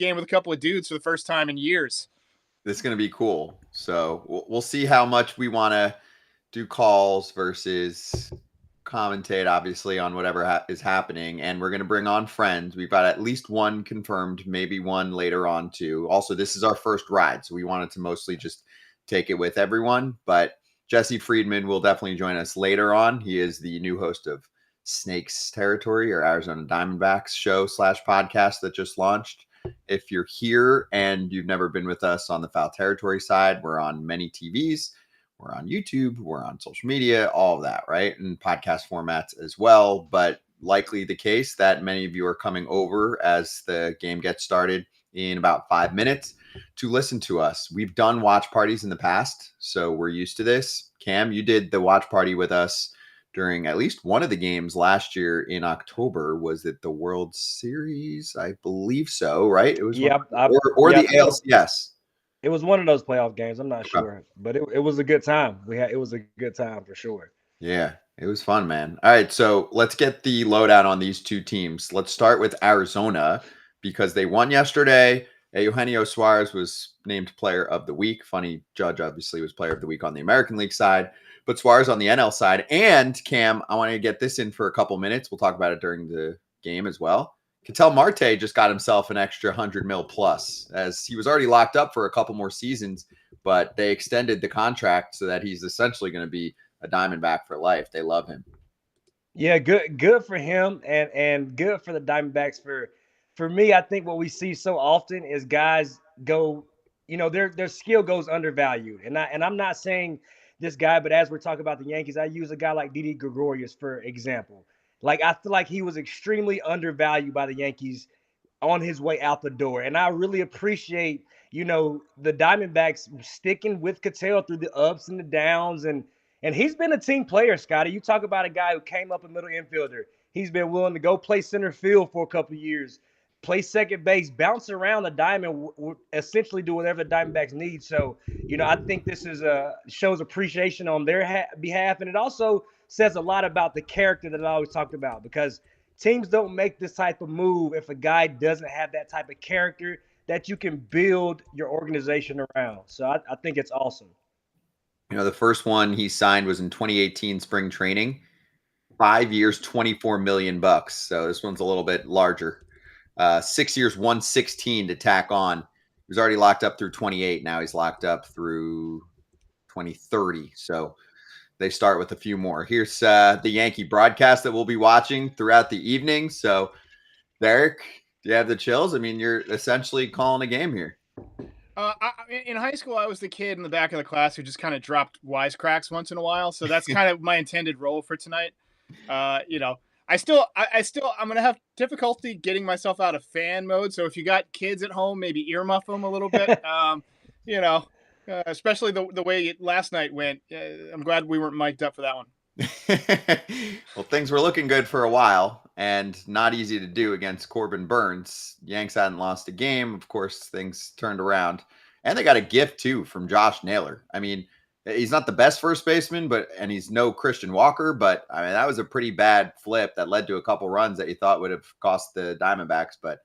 game with a couple of dudes for the first time in years. This is going to be cool. So we'll see how much we want to do calls versus commentate, obviously, on whatever is happening. And we're going to bring on friends. We've got at least one confirmed, maybe one later on too. Also, this is our first ride, so we wanted to mostly just take it with everyone. But Jesse Friedman will definitely join us later on. He is the new host of Snakes Territory, or Arizona Diamondbacks show / podcast that just launched. If you're here and you've never been with us on the Foul Territory side, we're on many TVs, we're on YouTube, we're on social media, all of that, right? And podcast formats as well. But likely the case that many of you are coming over as the game gets started in about 5 minutes to listen to us. We've done watch parties in the past, so we're used to this. Cam, you did the watch party with us during at least one of the games last year in October. Was it the World Series? I believe so, right? It was the ALCS. It was one of those playoff games. I'm not sure, but it was a good time. It was a good time for sure. Yeah, it was fun, man. All right, so let's get the lowdown on these two teams. Let's start with Arizona because they won yesterday. Eugenio Suarez was named Player of the Week. Funny, Judge obviously was Player of the Week on the American League side, but Suarez on the NL side. And Cam, I want to get this in for a couple minutes. We'll talk about it during the game as well. Ketel Marte just got himself an extra $100 million plus, as he was already locked up for a couple more seasons, but they extended the contract so that he's essentially going to be a Diamondback for life. They love him. Yeah, good for him, and good for the Diamondbacks. For me, I think what we see so often is guys go, their skill goes undervalued. And I'm not saying this guy, but as we're talking about the Yankees, I use a guy like Didi Gregorius, for example. Like, I feel like he was extremely undervalued by the Yankees on his way out the door. And I really appreciate, the Diamondbacks sticking with Ketel through the ups and the downs. And he's been a team player, Scotty. You talk about a guy who came up a middle infielder. He's been willing to go play center field for a couple of years, play second base, bounce around the diamond, essentially do whatever the Diamondbacks need. So, I think this shows appreciation on their behalf. And it also says a lot about the character that I always talked about, because teams don't make this type of move if a guy doesn't have that type of character that you can build your organization around. So I think it's awesome. The first one he signed was in 2018 spring training, 5 years, $24 million. So this one's a little bit larger. 6 years, 116 to tack on. He was already locked up through 28. Now he's locked up through 2030. So they start with a few more. Here's the Yankee broadcast that we'll be watching throughout the evening. So, Derek, do you have the chills? I mean, you're essentially calling a game here. In high school, I was the kid in the back of the class who just kind of dropped wisecracks once in a while. So that's kind of my intended role for tonight. I'm going to have difficulty getting myself out of fan mode. So if you got kids at home, maybe earmuff them a little bit. Especially the way last night went. I'm glad we weren't mic'd up for that one. Well, things were looking good for a while, and not easy to do against Corbin Burns. Yanks hadn't lost a game. Of course, things turned around. And they got a gift, too, from Josh Naylor. I mean, he's not the best first baseman, and he's no Christian Walker, but I mean, that was a pretty bad flip that led to a couple runs that you thought would have cost the Diamondbacks, but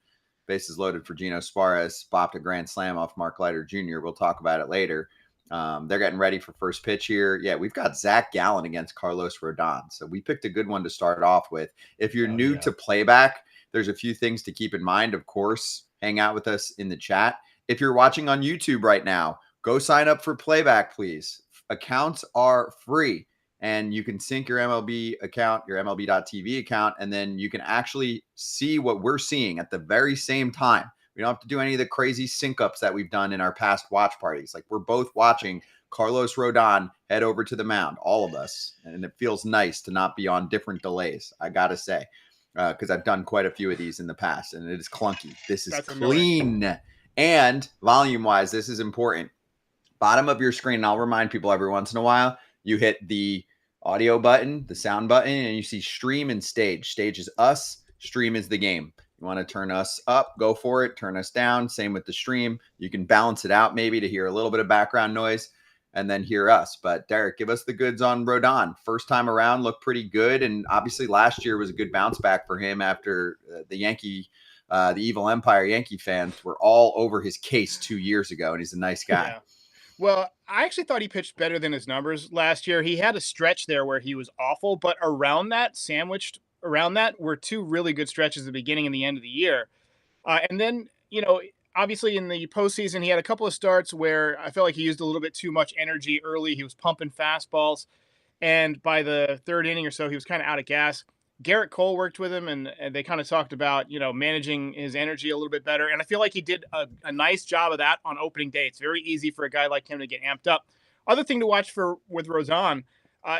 bases loaded for Gino Suarez, bopped a grand slam off Mark Leiter Jr. We'll talk about it later. They're getting ready for first pitch here. Yeah, we've got Zach Gallen against Carlos Rodon. So we picked a good one to start off with. If you're new to Playback, there's a few things to keep in mind. Of course, hang out with us in the chat. If you're watching on YouTube right now, go sign up for Playback, please. Accounts are free. And you can sync your MLB account, your MLB.TV account, and then you can actually see what we're seeing at the very same time. We don't have to do any of the crazy sync ups that we've done in our past watch parties. Like, we're both watching Carlos Rodon head over to the mound, all of us. And it feels nice to not be on different delays, I got to say, because I've done quite a few of these in the past, and it is clunky. This is clean. Annoying. And volume-wise, this is important. Bottom of your screen, and I'll remind people every once in a while, you hit the audio button, the sound button, and you see stream and stage. Stage is us, stream is the game. You want to turn us up, go for it. Turn us down, same with the stream. You can balance it out maybe to hear a little bit of background noise and then hear us. But Derek, give us the goods on Rodon. First time around, looked pretty good. And obviously last year was a good bounce back for him after the Yankee the Evil Empire Yankee fans were all over his case 2 years ago, and he's a nice guy. Yeah. Well, I actually thought he pitched better than his numbers last year. He had a stretch there where he was awful, but sandwiched around that, were two really good stretches at the beginning and the end of the year. And then, obviously in the postseason, he had a couple of starts where I felt like he used a little bit too much energy early. He was pumping fastballs. And by the third inning or so, he was kind of out of gas. Garrett Cole worked with him, and they kind of talked about, managing his energy a little bit better. And I feel like he did a nice job of that on opening day. It's very easy for a guy like him to get amped up. Other thing to watch with Rodon,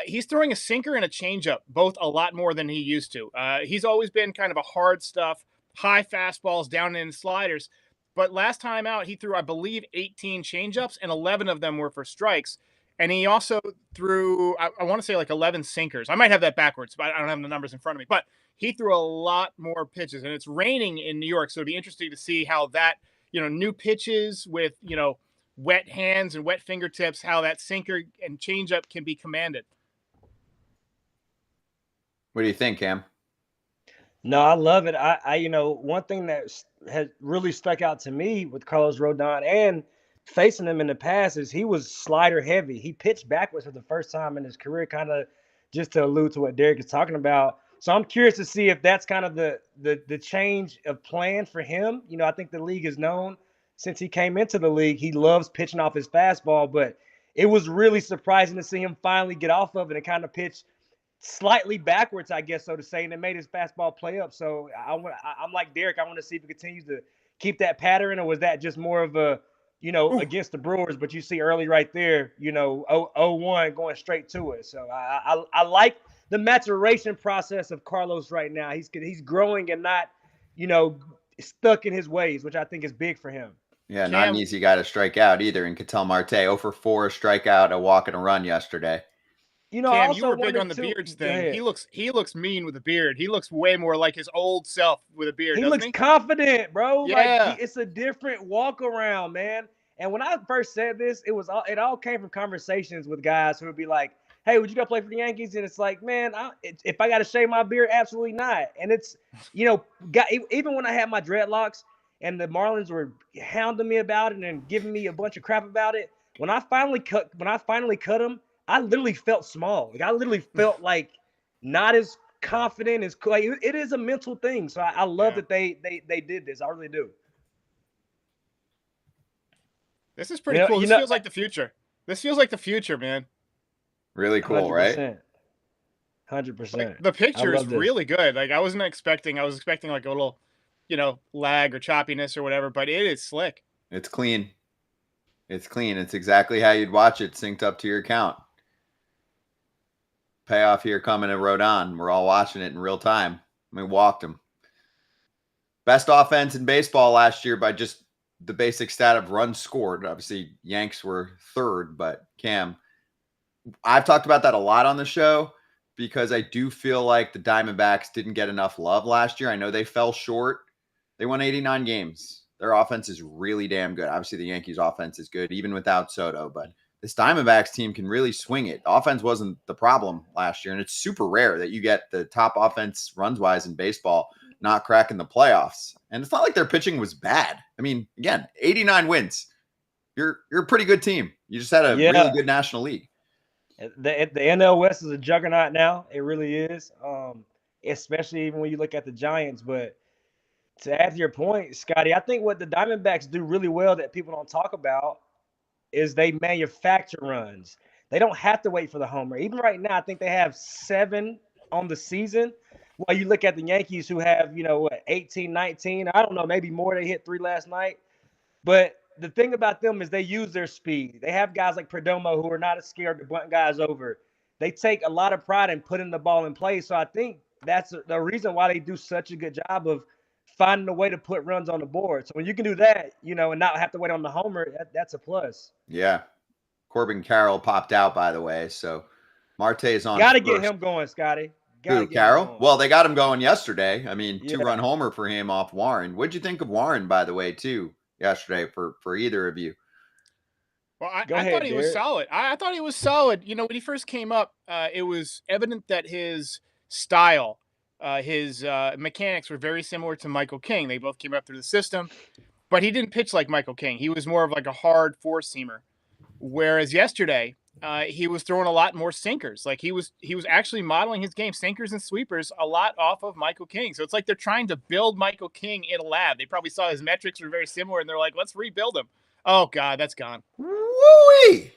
he's throwing a sinker and a changeup, both a lot more than he used to. He's always been kind of a hard stuff, high fastballs, down in sliders. But last time out, he threw, I believe, 18 changeups, and 11 of them were for strikes. And he also threw, I want to say like 11 sinkers. I might have that backwards, but I don't have the numbers in front of me. But he threw a lot more pitches, and it's raining in New York. So it'd be interesting to see how that, new pitches with, wet hands and wet fingertips, how that sinker and changeup can be commanded. What do you think, Cam? No, I love it. One thing that has really stuck out to me with Carlos Rodon and facing him in the past is he was slider heavy. He pitched backwards for the first time in his career, kind of just to allude to what Derek is talking about. So I'm curious to see if that's kind of the change of plan for him. I think the league is known since he came into the league, he loves pitching off his fastball, but it was really surprising to see him finally get off of it and kind of pitch slightly backwards, I guess, so to say, and it made his fastball play up. So I'm like Derek. I want to see if he continues to keep that pattern, or was that just more of a, against the Brewers, but you see early right there, 0-1 going straight to it. So I like the maturation process of Carlos right now. He's growing and not, stuck in his ways, which I think is big for him. Yeah, not an easy guy to strike out either. And Ketel Marte, 0 for 4, strikeout, a walk and a run yesterday. Cam, you were big on the beards thing. He looks mean with a beard. He looks way more like his old self with a beard. He looks confident, bro. Yeah. Like it's a different walk around, man. And when I first said this, it all came from conversations with guys who would be like, "Hey, would you go play for the Yankees?" And it's like, man, if I got to shave my beard, absolutely not. And it's, even when I had my dreadlocks and the Marlins were hounding me about it and giving me a bunch of crap about it, when I finally cut them, I literally felt small. Like I literally felt like not as confident as like, it is a mental thing. So I love that they did this. I really do. This is pretty cool. This feels like the future. This feels like the future, man. Really cool, 100%, right? 100%. Like, the picture is really good. Like I was expecting like a little, lag or choppiness or whatever, but it is slick. It's clean. It's clean. It's exactly how you'd watch it, synced up to your account. Payoff here coming to Rodon. We're all watching it in real time. We walked him. Best offense in baseball last year by just the basic stat of runs scored. Obviously, Yanks were third, but Cam, I've talked about that a lot on the show because I do feel like the Diamondbacks didn't get enough love last year. I know they fell short. They won 89 games. Their offense is really damn good. Obviously, the Yankees' offense is good, even without Soto, but this Diamondbacks team can really swing it. Offense wasn't the problem last year, and it's super rare that you get the top offense runs-wise in baseball not cracking the playoffs. And it's not like their pitching was bad. I mean, again, 89 wins. You're a pretty good team. You just had a really good National League. The NL West is a juggernaut now. It really is, especially even when you look at the Giants. But to add to your point, Scotty, I think what the Diamondbacks do really well that people don't talk about is they manufacture runs. They don't have to wait for the homer. Even right now, I think they have 7 on the season. While you look at the Yankees who have, 18, 19, I don't know, maybe more. They hit 3 last night. But the thing about them is they use their speed. They have guys like Perdomo who are not as scared to bunt guys over. They take a lot of pride in putting the ball in play. So I think that's the reason why they do such a good job of finding a way to put runs on the board. So when you can do that, and not have to wait on the homer, that's a plus. Yeah. Corbin Carroll popped out, by the way. So Marte is on. Got to get him going, Scotty. Who, Carroll? Well, they got him going yesterday. I mean, 2-run homer for him off Warren. What'd you think of Warren, by the way, too, yesterday for either of you? Well, I thought he was solid. I thought he was solid. When he first came up, it was evident that his style his mechanics were very similar to Michael King. They both came up through the system, but he didn't pitch like Michael King. He was more of like a hard four-seamer. Whereas yesterday, he was throwing a lot more sinkers. Like he was actually modeling his game, sinkers and sweepers, a lot off of Michael King. So it's like they're trying to build Michael King in a lab. They probably saw his metrics were very similar, and they're like, let's rebuild him. Oh God, that's gone. Woo-wee!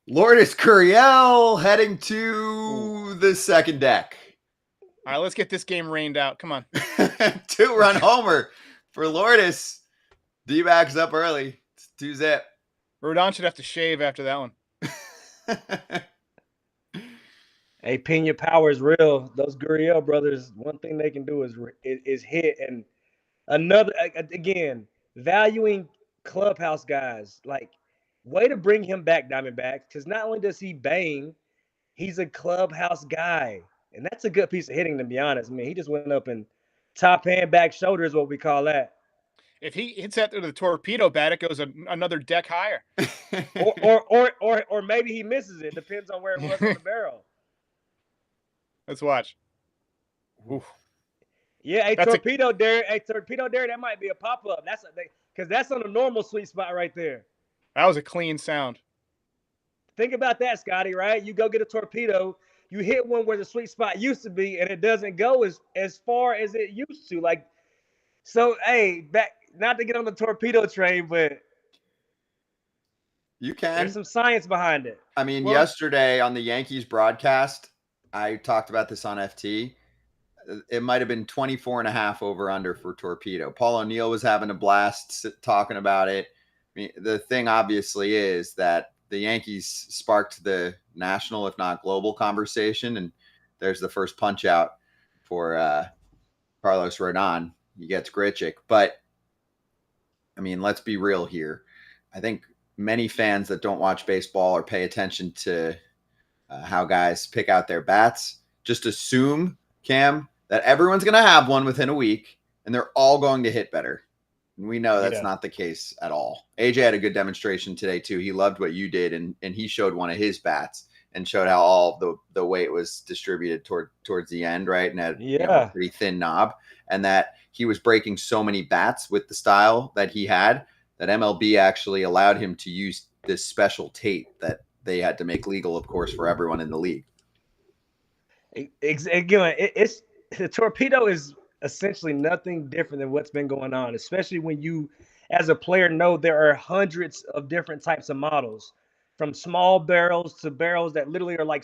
Lourdes Gurriel heading to the second deck. All right, let's get this game rained out. Come on. 2-run homer for Lourdes. D-backs up early. It's 2-zip. Rodon should have to shave after that one. Hey, Pena power is real. Those Gurriel brothers, one thing they can do is hit. And another, again, valuing clubhouse guys. Like, way to bring him back, Diamondbacks, because not only does he bang, he's a clubhouse guy. And that's a good piece of hitting, to be honest. I mean, he just went up and top hand, back shoulder is what we call that. If he hits that through the torpedo bat, it goes another deck higher. or maybe he misses it. Depends on where it was on the barrel. Let's watch. Oof. Yeah, a torpedo dare. That might be a pop up. That's because that's on a normal sweet spot right there. That was a clean sound. Think about that, Scotty. Right? You go get a torpedo. You hit one where the sweet spot used to be, and it doesn't go as far as it used to. Like, so hey, back. Not to get on the torpedo train, but you can. There's some science behind it. I mean, yesterday on the Yankees broadcast, I talked about this on FT. It might have been 24.5 over under for torpedo. Paul O'Neill was having a blast talking about it. I mean, the thing obviously is that the Yankees sparked the national, if not global, conversation, and there's the first punch out for Carlos Rodon. He gets Grichuk, but I mean, let's be real here. I think many fans that don't watch baseball or pay attention to how guys pick out their bats just assume, Cam, that everyone's going to have one within a week and they're all going to hit better. And we know that's not the case at all. AJ had a good demonstration today, too. He loved what you did, and he showed one of his bats and showed how all the weight was distributed towards the end, right? And had a pretty thin knob, and that he was breaking so many bats with the style that he had that MLB actually allowed him to use this special tape that they had to make legal, of course, for everyone in the league. Again, the torpedo is essentially nothing different than what's been going on, especially when you, as a player, know there are hundreds of different types of models, from small barrels to barrels that literally are like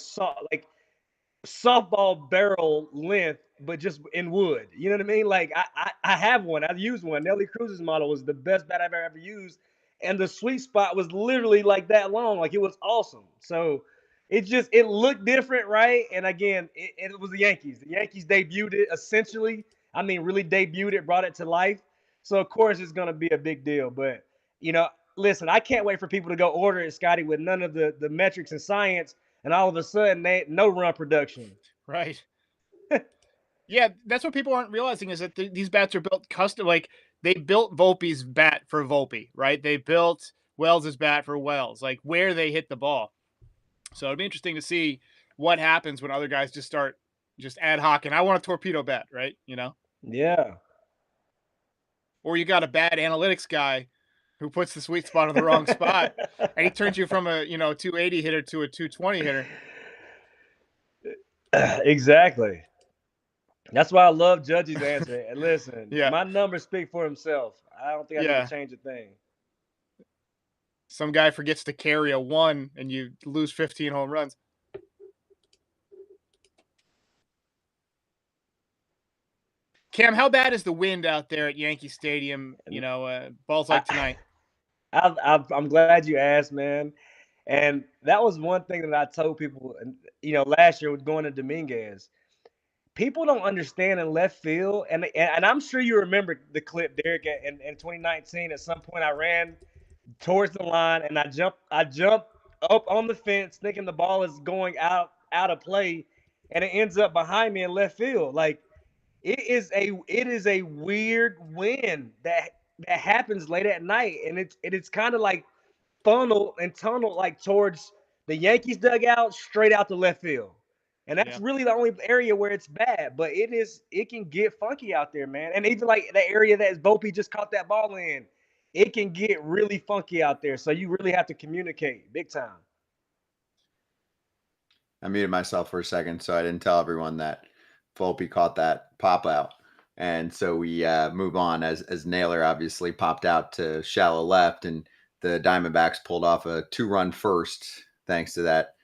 softball barrel length, but just in wood. You know what I mean? Like I have one. I've used one. Nelly Cruz's model was the best bat I've ever used, and the sweet spot was literally like that long. Like, it was awesome. So it looked different, right? And again, it was the Yankees. The Yankees debuted it essentially. I mean, really debuted it, brought it to life. So of course it's going to be a big deal. But listen, I can't wait for people to go order it, Scotty, with none of the metrics and science, and all of a sudden no run production. Right. Yeah, that's what people aren't realizing, is that these bats are built custom. Like, they built Volpe's bat for Volpe, right? They built Wells's bat for Wells, like where they hit the ball. So it'd be interesting to see what happens when other guys just start ad hoc, and I want a torpedo bat, right? Yeah. Or you got a bad analytics guy who puts the sweet spot on the wrong spot, and he turns you from a 280 hitter to a 220 hitter. Exactly. That's why I love Judge's answer. And listen, my numbers speak for himself. I don't think I need to change a thing. Some guy forgets to carry a 1 and you lose 15 home runs. Cam, how bad is the wind out there at Yankee Stadium? Balls like tonight. I'm glad you asked, man. And that was one thing that I told people, last year with going to Dominguez. People don't understand in left field, and I'm sure you remember the clip, Derek, in 2019. At some point, I ran towards the line, and I jumped up on the fence, thinking the ball is going out of play, and it ends up behind me in left field. Like, it is a weird wind that happens late at night, and it's kind of like funnel and tunnel like towards the Yankees dugout, straight out to left field. And that's really the only area where it's bad. But it can get funky out there, man. And even like the area that Volpe just caught that ball in, it can get really funky out there. So you really have to communicate big time. I muted myself for a second, so I didn't tell everyone that Volpe caught that pop out. And so we move on as Naylor obviously popped out to shallow left, and the Diamondbacks pulled off a 2-run first thanks to that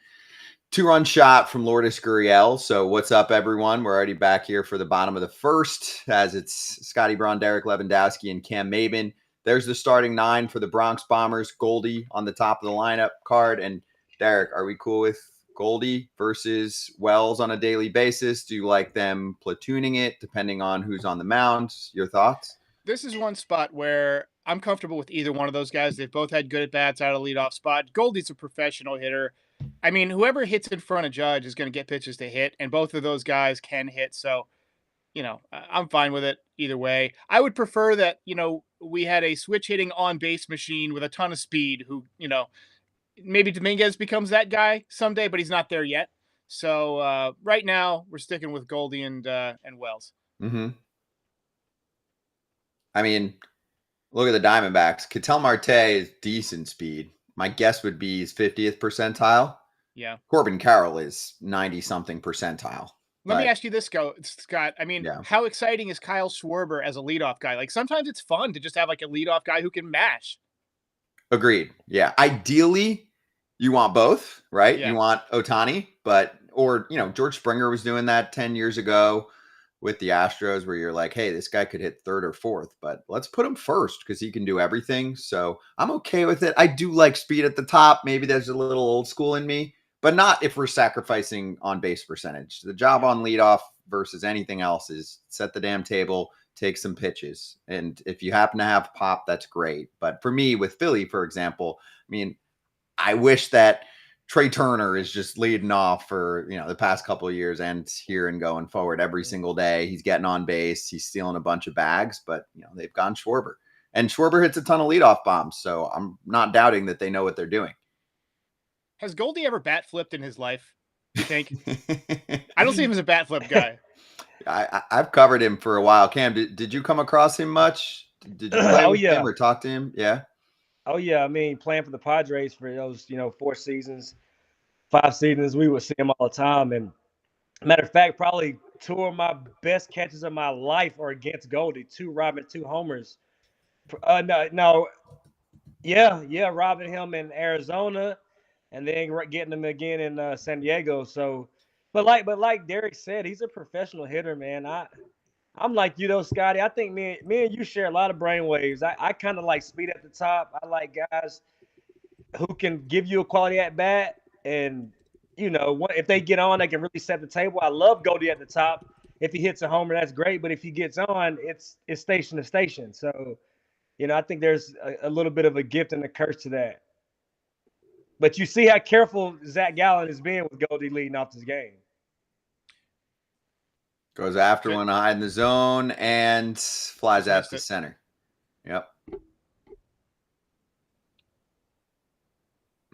2-run shot from Lourdes Gurriel. So what's up, everyone? We're already back here for the bottom of the first, as it's Scotty Braun, Derek Lewandowski, and Cam Maben. There's the starting 9 for the Bronx Bombers. Goldie on the top of the lineup card. And Derek, are we cool with Goldie versus Wells on a daily basis? Do you like them platooning it depending on who's on the mound? Your thoughts? This is one spot where I'm comfortable with either one of those guys. They've both had good at-bats out of the leadoff spot. Goldie's a professional hitter. I mean, whoever hits in front of Judge is going to get pitches to hit, and both of those guys can hit. So, I'm fine with it either way. I would prefer that, we had a switch-hitting on-base machine with a ton of speed who, maybe Dominguez becomes that guy someday, but he's not there yet. So right now we're sticking with Goldie and Wells. Mm-hmm. I mean, look at the Diamondbacks. Ketel Marte is decent speed. My guess would be his 50th percentile. Yeah. Corbin Carroll is 90-something percentile. Let me ask you this, Scott. I mean, how exciting is Kyle Schwarber as a leadoff guy? Like, sometimes it's fun to just have like a leadoff guy who can mash. Agreed. Yeah. Ideally, you want both, right? Yeah. You want Ohtani, or George Springer was doing that 10 years ago with the Astros, where you're like, hey, this guy could hit third or fourth, but let's put him first because he can do everything. So I'm okay with it. I do like speed at the top. Maybe there's a little old school in me, but not if we're sacrificing on base percentage. The job on leadoff versus anything else is set the damn table, take some pitches. And if you happen to have pop, that's great. But for me, with Philly, for example, I mean, I wish that Trey Turner is just leading off for, the past couple of years and here and going forward every single day. He's getting on base. He's stealing a bunch of bags, but, they've gone Schwarber. And Schwarber hits a ton of leadoff bombs, so I'm not doubting that they know what they're doing. Has Goldie ever bat flipped in his life, you think? I don't see him as a bat flip guy. I've covered him for a while. Cam, did you come across him much? Did you play with him or talk to him? Yeah. Oh, yeah. I mean, playing for the Padres for those, 4 seasons, 5 seasons, we would see him all the time. And matter of fact, probably 2 of my best catches of my life are against Goldie. 2 robbing, 2 homers. Robbing him in Arizona and then getting him again in San Diego. So, but like Derek said, he's a professional hitter, man. I'm like Scotty. I think me and you share a lot of brainwaves. I kind of like speed at the top. I like guys who can give you a quality at bat, and if they get on, they can really set the table. I love Goldie at the top. If he hits a homer, that's great. But if he gets on, it's station to station. So, I think there's a little bit of a gift and a curse to that. But you see how careful Zach Gallen is being with Goldie leading off this game. Goes after one high in the zone and flies out to center. Yep.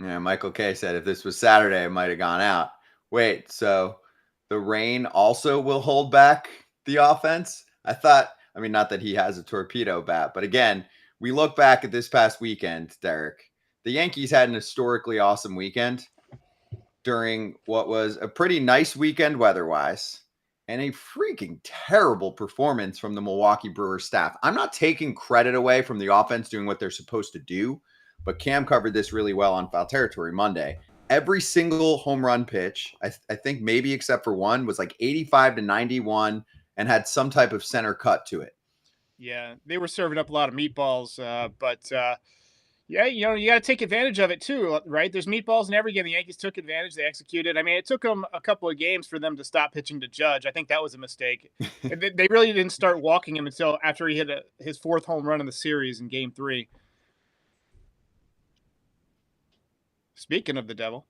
Yeah, Michael K said if this was Saturday, it might have gone out. Wait, so the rain also will hold back the offense? Not that he has a torpedo bat, but again, we look back at this past weekend, Derek. The Yankees had an historically awesome weekend during what was a pretty nice weekend weather-wise. And a freaking terrible performance from the Milwaukee Brewers staff. I'm not taking credit away from the offense doing what they're supposed to do, but Cam covered this really well on Foul Territory Monday. Every single home run pitch, I think maybe except for one, was like 85 to 91 and had some type of center cut to it. Yeah, they were serving up a lot of meatballs, but you got to take advantage of it too, right? There's meatballs in every game. The Yankees took advantage. They executed. I mean, it took them a couple of games for them to stop pitching to Judge. I think that was a mistake. They really didn't start walking him until after he hit his 4th home run in the series in Game 3. Speaking of the devil.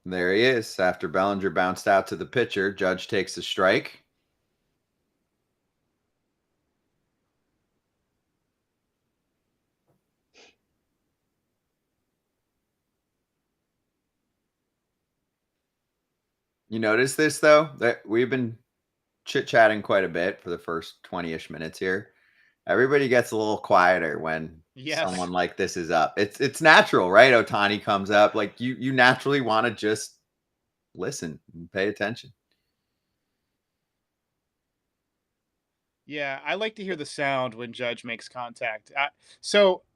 There he is. After Bellinger bounced out to the pitcher, Judge takes a strike. You notice this though, that we've been chit-chatting quite a bit for the first 20-ish minutes here. Everybody gets a little quieter when Yes. someone like this is up. It's natural, right? Otani comes up, like you naturally want to just listen and pay attention. Yeah, I like to hear the sound when Judge makes contact.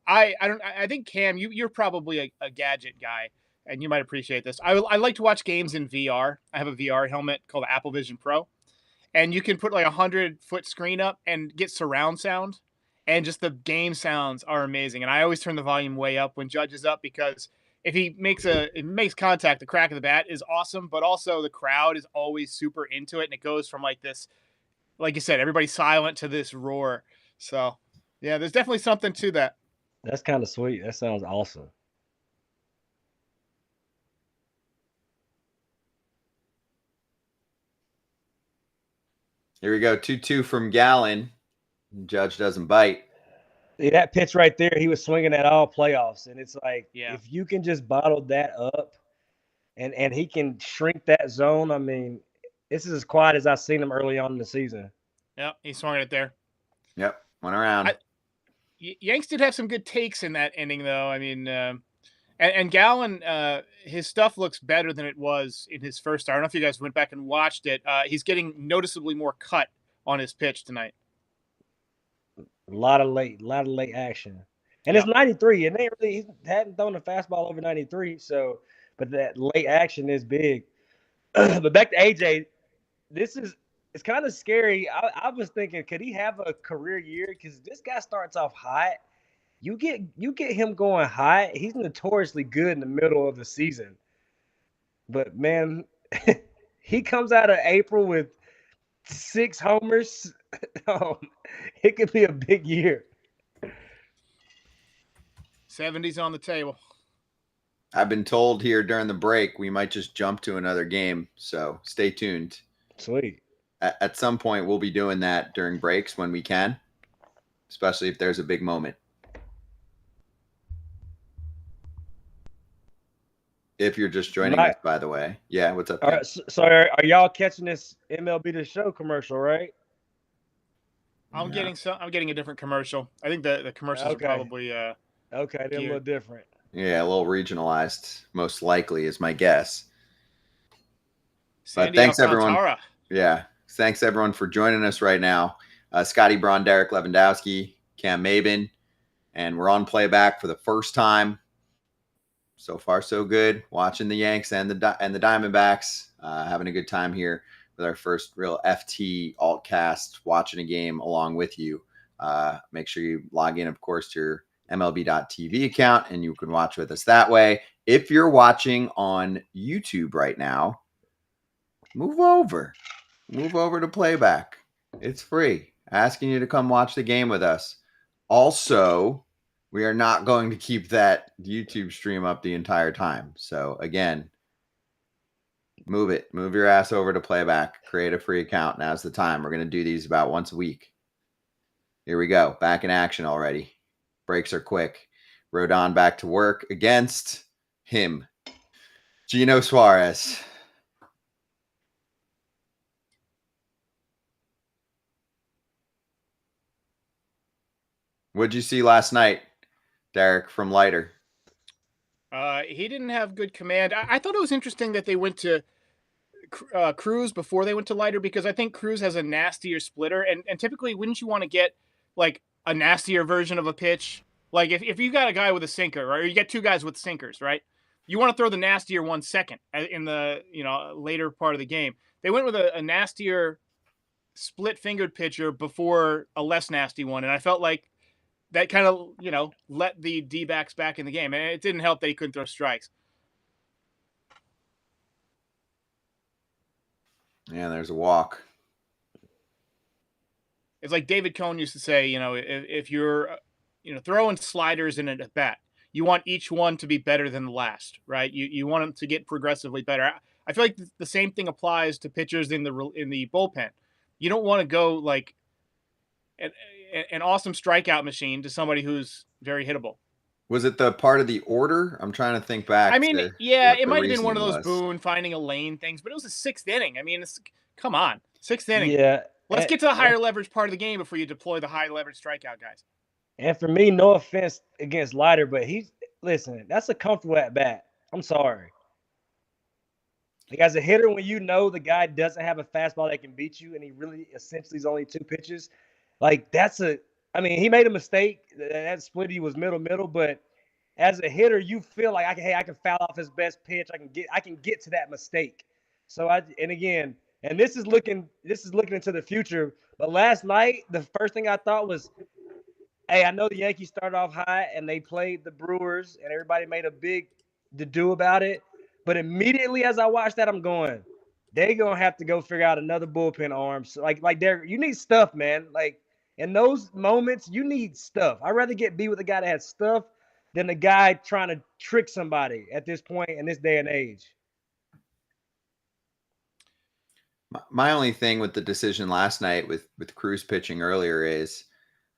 I think Cam, you're probably a gadget guy, and you might appreciate this. I like to watch games in VR. I have a VR helmet called Apple Vision Pro, and you can put like 100-foot screen up and get surround sound, and just the game sounds are amazing. And I always turn the volume way up when Judge is up because if he makes contact, the crack of the bat is awesome, but also the crowd is always super into it, and it goes from like this, like you said, everybody's silent to this roar. So, yeah, there's definitely something to that. That's kind of sweet. That sounds awesome. Here we go, 2-2 from Gallon. Judge doesn't bite. Yeah, that pitch right there, he was swinging at all playoffs, and it's like Yeah. if you can just bottle that up, and he can shrink that zone. I mean, this is as quiet as I've seen him early on in the season. Yeah, he swung it there. Yep, went around. Yanks did have some good takes in that inning, though. I mean, and Gallen, his stuff looks better than it was in his first start. I don't know if you guys went back and watched it. He's getting noticeably more cut on his pitch tonight. A lot of late action. And Yep. It's 93, and he hadn't thrown a fastball over 93. So, but that late action is big. But back to AJ, it's kind of scary. I was thinking, could he have a career year? Because this guy starts off hot. You get him going hot. He's notoriously good in the middle of the season. But man, he comes out of April with 6 homers. It could be a big year. 70s on the table. I've been told here during the break we might just jump to another game, so stay tuned. Sweet. At some point, we'll be doing that during breaks when we can, especially if there's a big moment. If you're just joining us, by the way. Yeah, what's up? All right, so are y'all catching this MLB The Show commercial, right? I'm getting a different commercial. I think the commercials are probably okay, they're a little different. Yeah, a little regionalized, most likely is my guess. Sandy but thanks Alcantara. Everyone. Yeah, thanks everyone for joining us right now. Scotty Braun, Derek Lewandowski, Cam Maben, and we're on Playback for the first time. So far, so good. Watching the Yanks and the Diamondbacks, having a good time here with our first real FT altcast, watching a game along with you. Make sure you log in, of course, to your MLB.TV account, and you can watch with us that way. If you're watching on YouTube right now, move over to Playback. It's free. Asking you to come watch the game with us. Also, we are not going to keep that YouTube stream up the entire time. So again, move your ass over to Playback. Create a free account. Now's the time. We're going to do these about once a week. Here we go. Back in action already. Breaks are quick. Rodon back to work against him. Gino Suarez. What'd you see last night, Derek, from Leiter? He didn't have good command. I thought it was interesting that they went to Cruz before they went to Leiter, because I think Cruz has a nastier splitter, and typically wouldn't you want to get like a nastier version of a pitch? Like if you got a guy with a sinker, or you get two guys with sinkers, right? You want to throw the nastier one second in the later part of the game. They went with a nastier split-fingered pitcher before a less nasty one, and I felt like that kind of let the D-backs back in the game, and it didn't help that he couldn't throw strikes. Yeah, there's a walk. It's like David Cohn used to say, if you're throwing sliders in a bat, you want each one to be better than the last, right? You want them to get progressively better. I feel like the same thing applies to pitchers in the bullpen. You don't want to go like an awesome strikeout machine to somebody who's very hittable. Was it the part of the order? I'm trying to think back I mean, to yeah, what it the might have been one of reasoning those was. Boone finding a lane things, but it was a 6th inning. I mean, come on, 6th inning. Yeah. Let's get to the higher leverage part of the game before you deploy the high leverage strikeout guys. And for me, no offense against Leiter, but listen, that's a comfortable at bat. I'm sorry. Like as a hitter, when you know the guy doesn't have a fastball that can beat you, and he really essentially is only 2 pitches, like I mean, he made a mistake. That split he was middle, but as a hitter, you feel like I can foul off his best pitch. I can get to that mistake. So this is looking into the future. But last night, the first thing I thought was, hey, I know the Yankees started off high and they played the Brewers and everybody made a big to-do about it. But immediately as I watched that, I'm going, they're going to have to go figure out another bullpen arm. So you need stuff, man. Like in those moments, you need stuff. I'd rather get beat with a guy that has stuff than the guy trying to trick somebody at this point in this day and age. My only thing with the decision last night with Cruz pitching earlier is,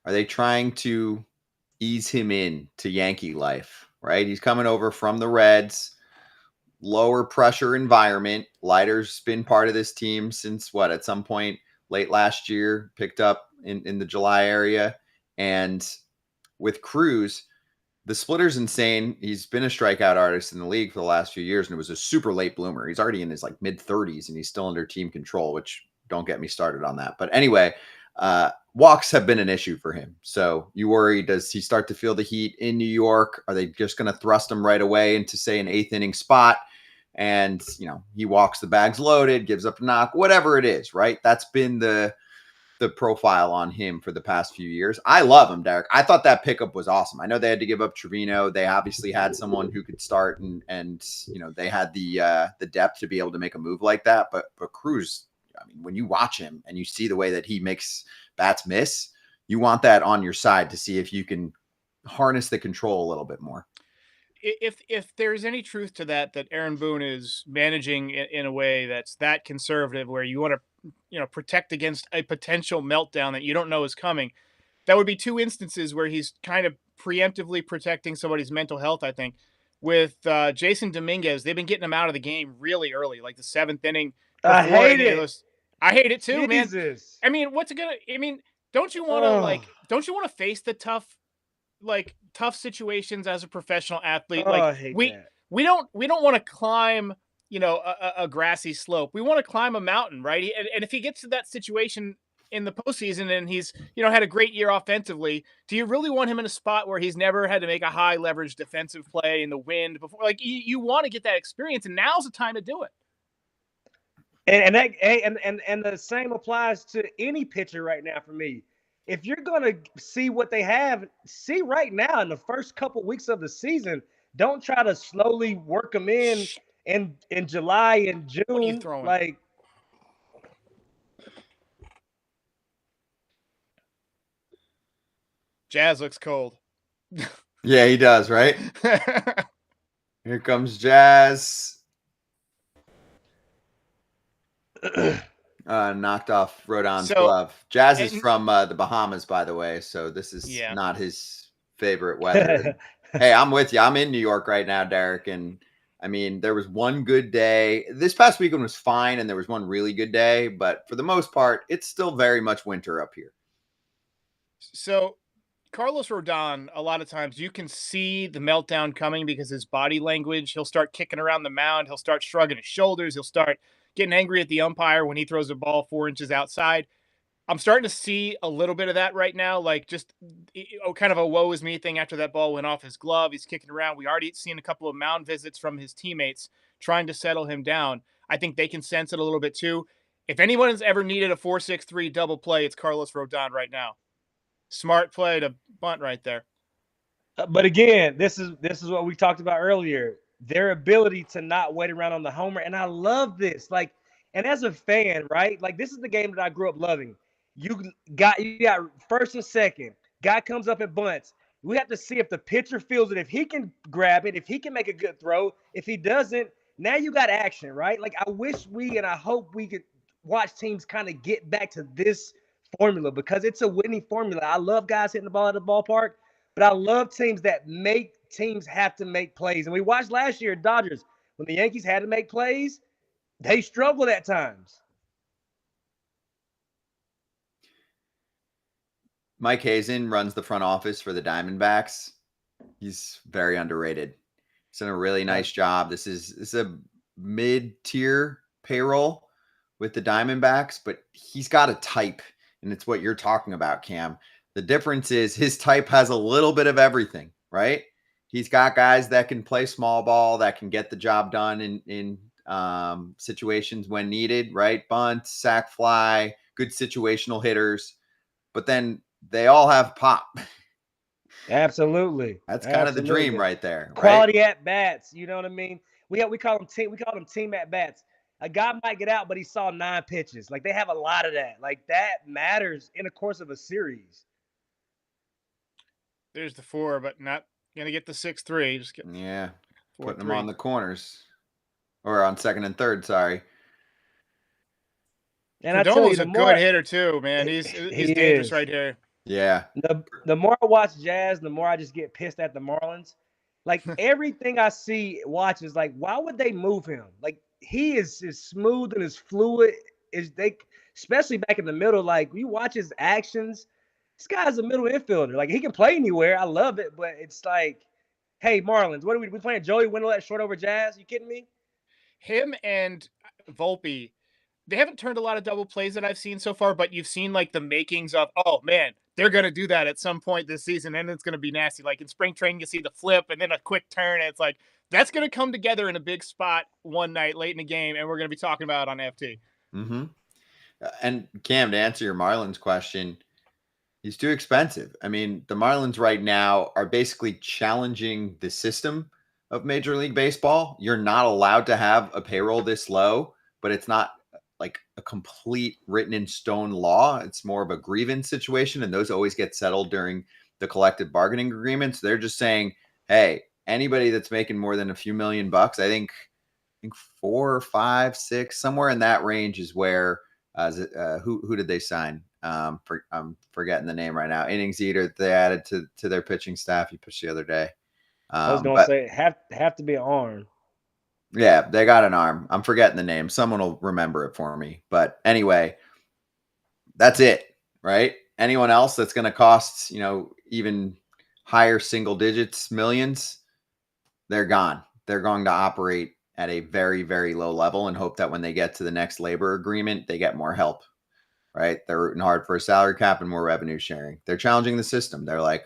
are they trying to ease him in to Yankee life, right? He's coming over from the Reds, lower pressure environment. Leiter's been part of this team since at some point late last year, picked up in the July area. And with Cruz, the splitter's insane. He's been a strikeout artist in the league for the last few years, and it was a super late bloomer. He's already in his mid-30s, and he's still under team control, which don't get me started on that. But anyway, walks have been an issue for him. So you worry, does he start to feel the heat in New York? Are they just going to thrust him right away into, say, an 8th inning spot? And, he walks the bags loaded, gives up a knock, whatever it is, right? That's been the profile on him for the past few years. I love him, Derek. I thought that pickup was awesome. I know they had to give up Trevino. They obviously had someone who could start and they had the depth to be able to make a move like that. But Cruz, I mean, when you watch him and you see the way that he makes bats miss, you want that on your side to see if you can harness the control a little bit more. If there's any truth to that Aaron Boone is managing in a way that's that conservative, where you want to protect against a potential meltdown that you don't know is coming, that would be 2 instances where he's kind of preemptively protecting somebody's mental health. I think with Jason Dominguez, they've been getting him out of the game really early, like the 7th inning. I hate it. I hate it too, Jesus. man. I mean, don't you want to face the tough situations as a professional athlete? We don't want to climb, a grassy slope. We want to climb a mountain, right? And if he gets to that situation in the postseason and he's, had a great year offensively, do you really want him in a spot where he's never had to make a high leverage defensive play in the wind before? Like you want to get that experience, and now's the time to do it. And the same applies to any pitcher right now for me. If you're going to see what they have, see right now in the first couple weeks of the season. Don't try to slowly work them in July and June. What are you throwing? Jazz looks cold. Yeah, he does, right? Here comes Jazz. Knocked off Rodon's glove. Jazz is from the Bahamas, by the way, so this is not his favorite weather. Hey, I'm with you. I'm in New York right now, Derek, and I mean, there was one good day. This past weekend was fine, and there was one really good day, but for the most part, it's still very much winter up here. So Carlos Rodon, a lot of times you can see the meltdown coming because his body language. He'll start kicking around the mound. He'll start shrugging his shoulders. He'll start getting angry at the umpire when he throws a ball 4 inches outside. I'm starting to see a little bit of that right now, like just kind of a woe is me thing after that ball went off his glove. He's kicking around. We already seen a couple of mound visits from his teammates trying to settle him down. I think they can sense it a little bit too. If anyone has ever needed a 4-6-3 double play, it's Carlos Rodon right now. Smart play to bunt right there. But again, this is what we talked about earlier. Their ability to not wait around on the homer. And I love this. And as a fan, right? This is the game that I grew up loving. You got first and second. Guy comes up and bunts. We have to see if the pitcher feels it, if he can grab it, if he can make a good throw. If he doesn't, now you got action, right? I wish and I hope we could watch teams kind of get back to this formula because it's a winning formula. I love guys hitting the ball at the ballpark, but I love teams that make teams have to make plays. And we watched last year, Dodgers, when the Yankees had to make plays, they struggled at times. Mike Hazen runs the front office for the Diamondbacks. He's very underrated. He's done a really nice job. This is a mid-tier payroll with the Diamondbacks, but he's got a type, and it's what you're talking about, Cam. The difference is his type has a little bit of everything, right? He's got guys that can play small ball, that can get the job done in situations when needed, right? Bunt, sac fly, good situational hitters, but then they all have pop. Absolutely. That's kind of the dream right there. Right? Quality at bats. You know what I mean? We call them team at bats. A guy might get out, but he saw 9 pitches. Like, they have a lot of that. Like, that matters in the course of a series. There's the 4, but not gonna get the 6-3. Just get putting them on the corners or on second and third. Sorry. And Perdomo's a good hitter too, man. He's dangerous right here. Yeah. The more I watch Jazz, the more I just get pissed at the Marlins. Like, everything I see is like, why would they move him? Like, he is as smooth and as fluid as they, especially back in the middle. Like, you watch his actions. This guy's a middle infielder. Like, he can play anywhere. I love it, but it's like, hey, Marlins, what are we playing? Joey Wendell at short over Jazz? You kidding me? Him and Volpe, they haven't turned a lot of double plays that I've seen so far, but you've seen like the makings of, oh man, they're going to do that at some point this season, and it's going to be nasty. Like in spring training, you see the flip and then a quick turn, and it's like, that's going to come together in a big spot one night late in the game, and we're going to be talking about it on FT. Mm-hmm. And Cam, to answer your Marlins question, he's too expensive. I mean, the Marlins right now are basically challenging the system of Major League Baseball. You're not allowed to have a payroll this low, but it's not like a complete written in stone law. It's more of a grievance situation, and those always get settled during the collective bargaining agreements. They're just saying, hey, anybody that's making more than a few $1 million, I think 4, 5, 6, somewhere in that range is where who did they sign? I'm forgetting the name right now. Innings eater they added to their pitching staff. He pitched the other day. I was gonna say have to be an arm. Yeah, they got an arm. I'm forgetting the name. Someone will remember it for me. But anyway, that's it, right? Anyone else that's going to cost, even higher single digits, millions, they're gone. They're going to operate at a very, very low level and hope that when they get to the next labor agreement, they get more help, right? They're rooting hard for a salary cap and more revenue sharing. They're challenging the system. They're like,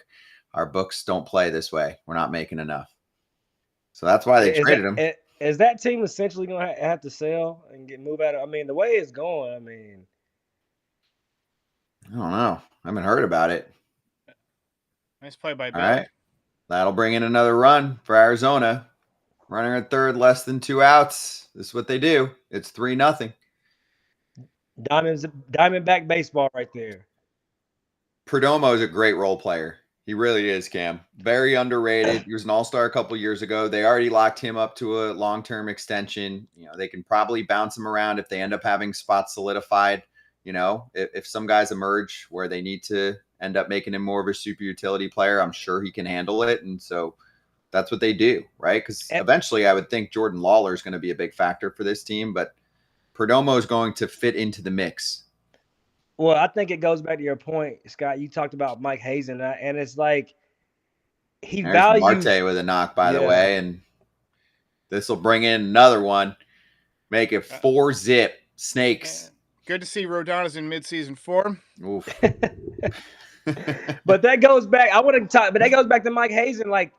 our books don't play this way. We're not making enough. So that's why they traded him. Is that team essentially going to have to sell and move out? I mean, the way it's going, I don't know. I haven't heard about it. Nice play by Bill. All right. That'll bring in another run for Arizona. Running at third, less than 2 outs. This is what they do. It's 3-0. Diamondback baseball right there. Perdomo is a great role player. He really is, Cam. Very underrated. He was an all-star a couple years ago. They already locked him up to a long-term extension. They can probably bounce him around if they end up having spots solidified. If some guys emerge where they need to end up making him more of a super utility player, I'm sure he can handle it. And so that's what they do, right? Because eventually I would think Jordan Lawler is going to be a big factor for this team, but Perdomo is going to fit into the mix. Well, I think it goes back to your point, Scott. You talked about Mike Hazen, and it's like There's Marte with a knock, by the way, and this will bring in another one, make it 4-zip snakes. Good to see Rodon in midseason form. Oof. But that goes back. I want to talk, but that goes back to Mike Hazen, like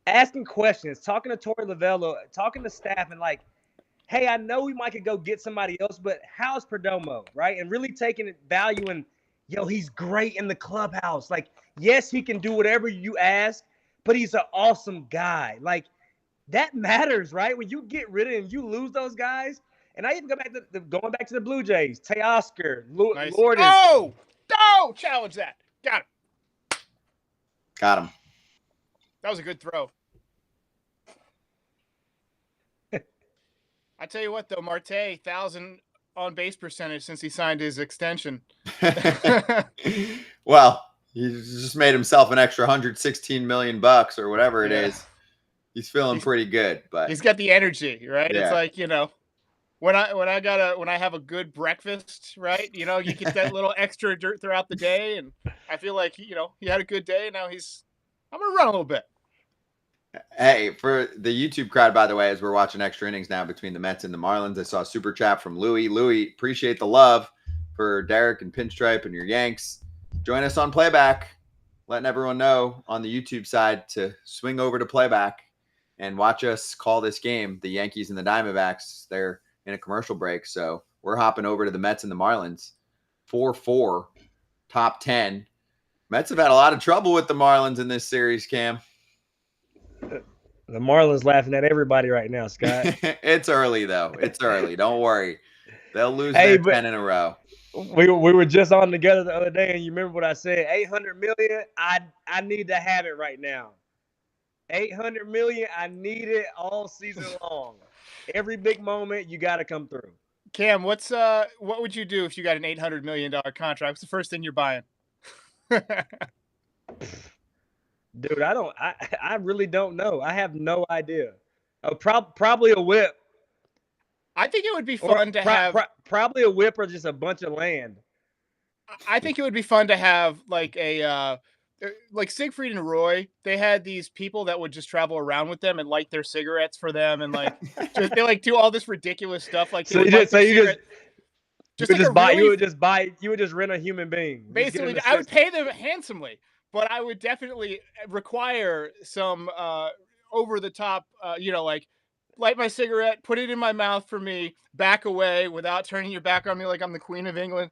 asking questions, talking to Torey Lovullo, talking to staff, and like, hey, I know we might could go get somebody else, but how's Perdomo, right? And really taking value in, he's great in the clubhouse. Like, yes, he can do whatever you ask, but he's an awesome guy. Like, that matters, right? When you get rid of him, you lose those guys. And I even go back to going back to the Blue Jays, Teoscar, Nice. Lourdes. Oh, challenge that. Got him. That was a good throw. I tell you what, though, Marte, 1,000 on base percentage since he signed his extension. Well, He just made himself an extra $116 million or whatever it is. He's feeling pretty good, but he's got the energy, right? Yeah. It's like, when I have a good breakfast, right? You get that little extra dirt throughout the day, and I feel like he had a good day. Now I'm gonna run a little bit. Hey, for the YouTube crowd, by the way, as we're watching extra innings now between the Mets and the Marlins, I saw a super chat from Louie. Louie, appreciate the love for Derek and Pinstripe and your Yanks. Join us on Playback, letting everyone know on the YouTube side to swing over to Playback and watch us call this game, the Yankees and the Diamondbacks. They're in a commercial break, so we're hopping over to the Mets and the Marlins. 4-4, top 10. Mets have had a lot of trouble with the Marlins in this series, Cam. The Marlins laughing at everybody right now, Scott. It's early, though. It's early. Don't worry. They'll lose their 10 in a row. We were just on together the other day, and you remember what I said? $800 million. I need to have it right now. $800 million. I need it all season long. Every big moment, you got to come through. Cam, what would you do if you got an $800 million contract? What's the first thing you're buying? Dude, I really don't know. I have no idea. Probably a whip. I think it would be fun to have probably a whip or just a bunch of land. I think it would be fun to have like like Siegfried and Roy. They had these people that would just travel around with them and light their cigarettes for them, and like they like do all this ridiculous stuff. Like you would just rent a human being. Basically, I would pay them handsomely, but I would definitely require some over the top, like light my cigarette, put it in my mouth for me, back away without turning your back on me like I'm the Queen of England,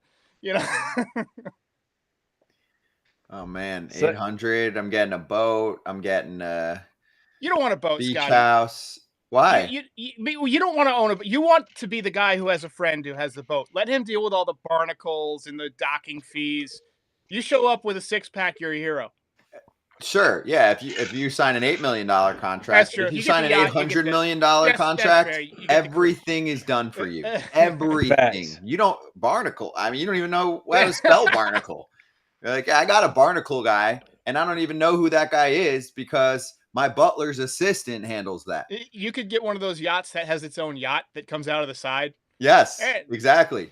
Oh man, 800. I'm getting a boat. I'm getting You don't want a boat, beach Scotty. house. Why? You don't want to own a boat. You want to be the guy who has a friend who has the boat. Let him deal with all the barnacles and the docking fees. You show up with a 6-pack, you're a hero. Sure, yeah. If you sign an $8 million contract, that's true. If you sign an $800 million contract, everything is done for you. Everything. You don't barnacle. I mean, you don't even know how to spell barnacle. Like, I got a barnacle guy, and I don't even know who that guy is because my butler's assistant handles that. You could get one of those yachts that has its own yacht that comes out of the side. Yes, exactly.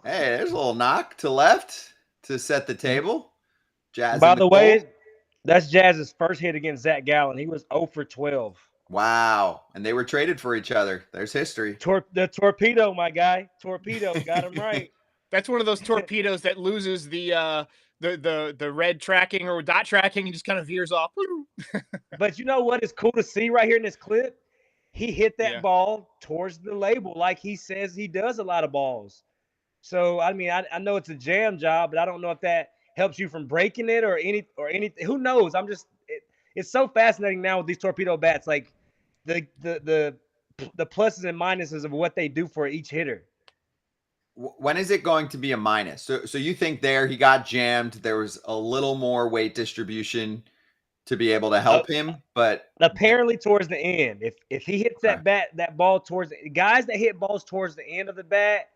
Hey, there's a little knock to left to set the table. Jazz. By the way, that's Jazz's first hit against Zach Gallen. He was 0 for 12. Wow. And they were traded for each other. There's history. The torpedo, my guy. Torpedo. Got him right. That's one of those torpedoes that loses the red tracking or dot tracking and just kind of veers off. But you know what is cool to see right here in this clip? He hit that ball towards the label like he says he does a lot of balls. So, I mean, I know it's a jam job, but I don't know if that helps you from breaking it or anything. Who knows? It's so fascinating now with these torpedo bats, like the pluses and minuses of what they do for each hitter. When is it going to be a minus? So you think he got jammed. There was a little more weight distribution to be able to help him, but apparently towards the end, if he hits that ball towards guys that hit balls towards the end of the bat.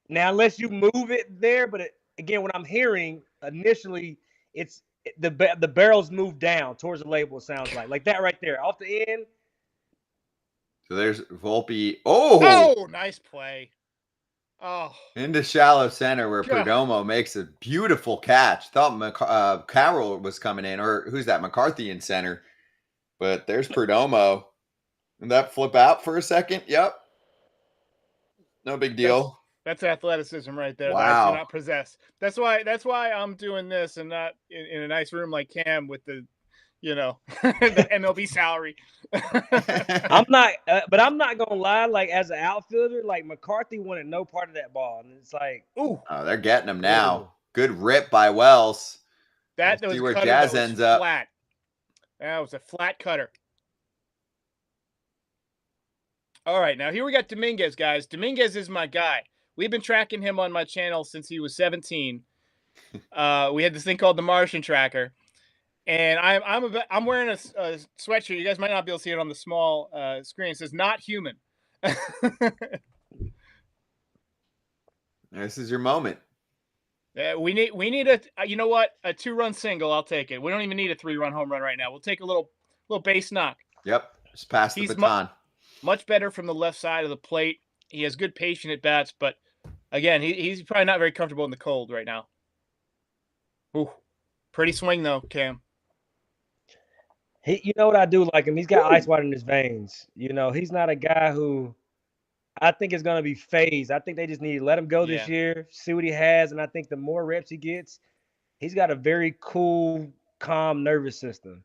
Now, unless you move it there, but again, what I'm hearing initially, it's the barrels move down towards the label. It sounds like that right there off the end. So there's Volpe. Oh, nice play. Oh, into shallow center where Perdomo makes a beautiful catch. Thought Carroll was coming in, or who's that? McCarthy in center, but there's Perdomo. And that flip out for a second. Yep. No big deal. That's athleticism right there. Wow. That I do not possess. That's why I'm doing this and not in a nice room like Cam with the the MLB salary. I'm not gonna lie. Like, as an outfielder, like, McCarthy wanted no part of that ball, and it's like, ooh, they're getting him now. Ooh. Good rip by Wells. That was where Jazz ends up. Flat. That was a flat cutter. All right, now here we got Dominguez, guys. Dominguez is my guy. We've been tracking him on my channel since he was 17. We had this thing called the Martian Tracker. And I'm wearing a sweatshirt. You guys might not be able to see it on the small screen. It says "Not Human." This is your moment. We need a you know what, a 2-run single. I'll take it. We don't even need a 3-run home run right now. We'll take a little base knock. Yep, just pass the baton. Much better from the left side of the plate. He has good patient at bats, but again, he's probably not very comfortable in the cold right now. Ooh, pretty swing though, Cam. You know what I do like him? He's got ice water in his veins. You know, he's not a guy who I think is going to be phased. I think they just need to let him go this year, see what he has, and I think the more reps he gets, he's got a very cool, calm nervous system.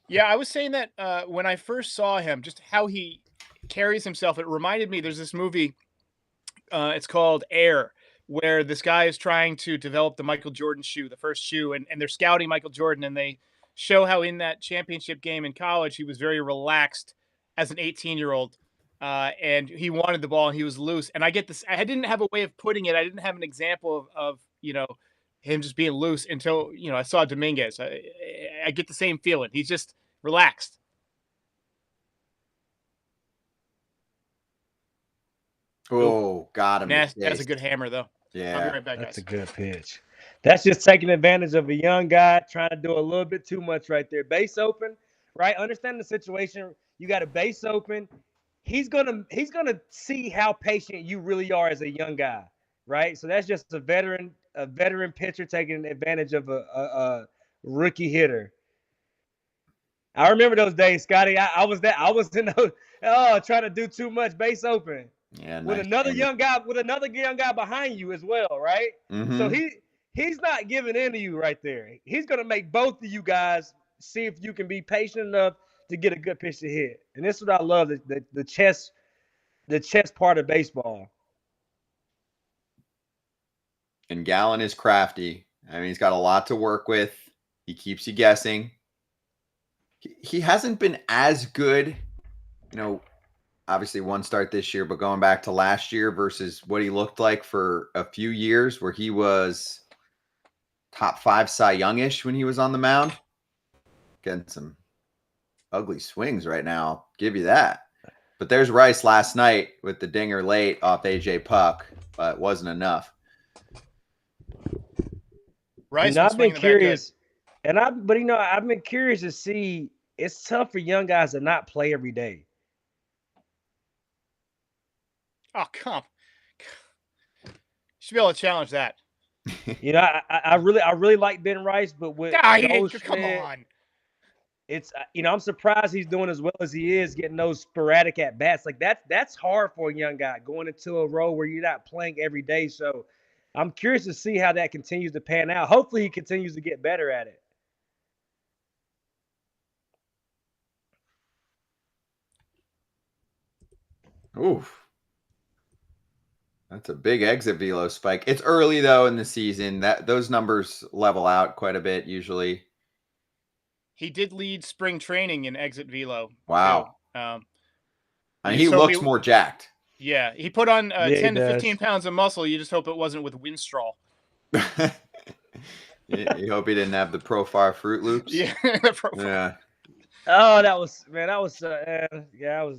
Yeah, I was saying that when I first saw him, just how he carries himself, it reminded me, there's this movie, it's called Air, where this guy is trying to develop the Michael Jordan shoe, the first shoe, and they're scouting Michael Jordan, and they show how in that championship game in college, he was very relaxed as an 18-year-old, and he wanted the ball, and he was loose. And I get this, I didn't have a way of putting it, I didn't have an example of him just being loose until, I saw Dominguez. I get the same feeling. He's just relaxed. Oh, got him. That's a good hammer, though. Yeah. I'll be right back, That's guys. a good pitch. That's just taking advantage of a young guy trying to do a little bit too much right there. Base open, right? Understand the situation. You got a base open. He's gonna see how patient you really are as a young guy, right? So that's just a veteran pitcher taking advantage of a rookie hitter. I remember those days, Scotty. I was in those trying to do too much base open. Yeah, with another young guy behind you as well, right? Mm-hmm. So he's not giving in to you right there. He's gonna make both of you guys see if you can be patient enough to get a good pitch to hit. And this is what I love, the chess part of baseball. And Gallen is crafty. I mean, he's got a lot to work with. He keeps you guessing. He hasn't been as good, obviously one start this year, but going back to last year versus what he looked like for a few years where he was top 5 Cy Young-ish when he was on the mound. Getting some ugly swings right now. I'll give you that. But there's Rice last night with the dinger late off AJ Puck, but it wasn't enough. Rice, I've been curious, I've been curious to see. It's tough for young guys to not play every day. Oh, come! You should be able to challenge that. I really like Ben Rice, but with come on. It's I'm surprised he's doing as well as he is, getting those sporadic at bats. Like that's hard for a young guy going into a role where you're not playing every day. So I'm curious to see how that continues to pan out. Hopefully he continues to get better at it. Oof. That's a big exit velo spike. It's early though in the season. Those numbers level out quite a bit usually. He did lead spring training in exit velo. Wow. He looks more jacked. Yeah, he put on 10 to 15 pounds of muscle. You just hope it wasn't with Winstrol. You hope he didn't have the Profar Fruit Loops? Yeah. Yeah. Oh, that was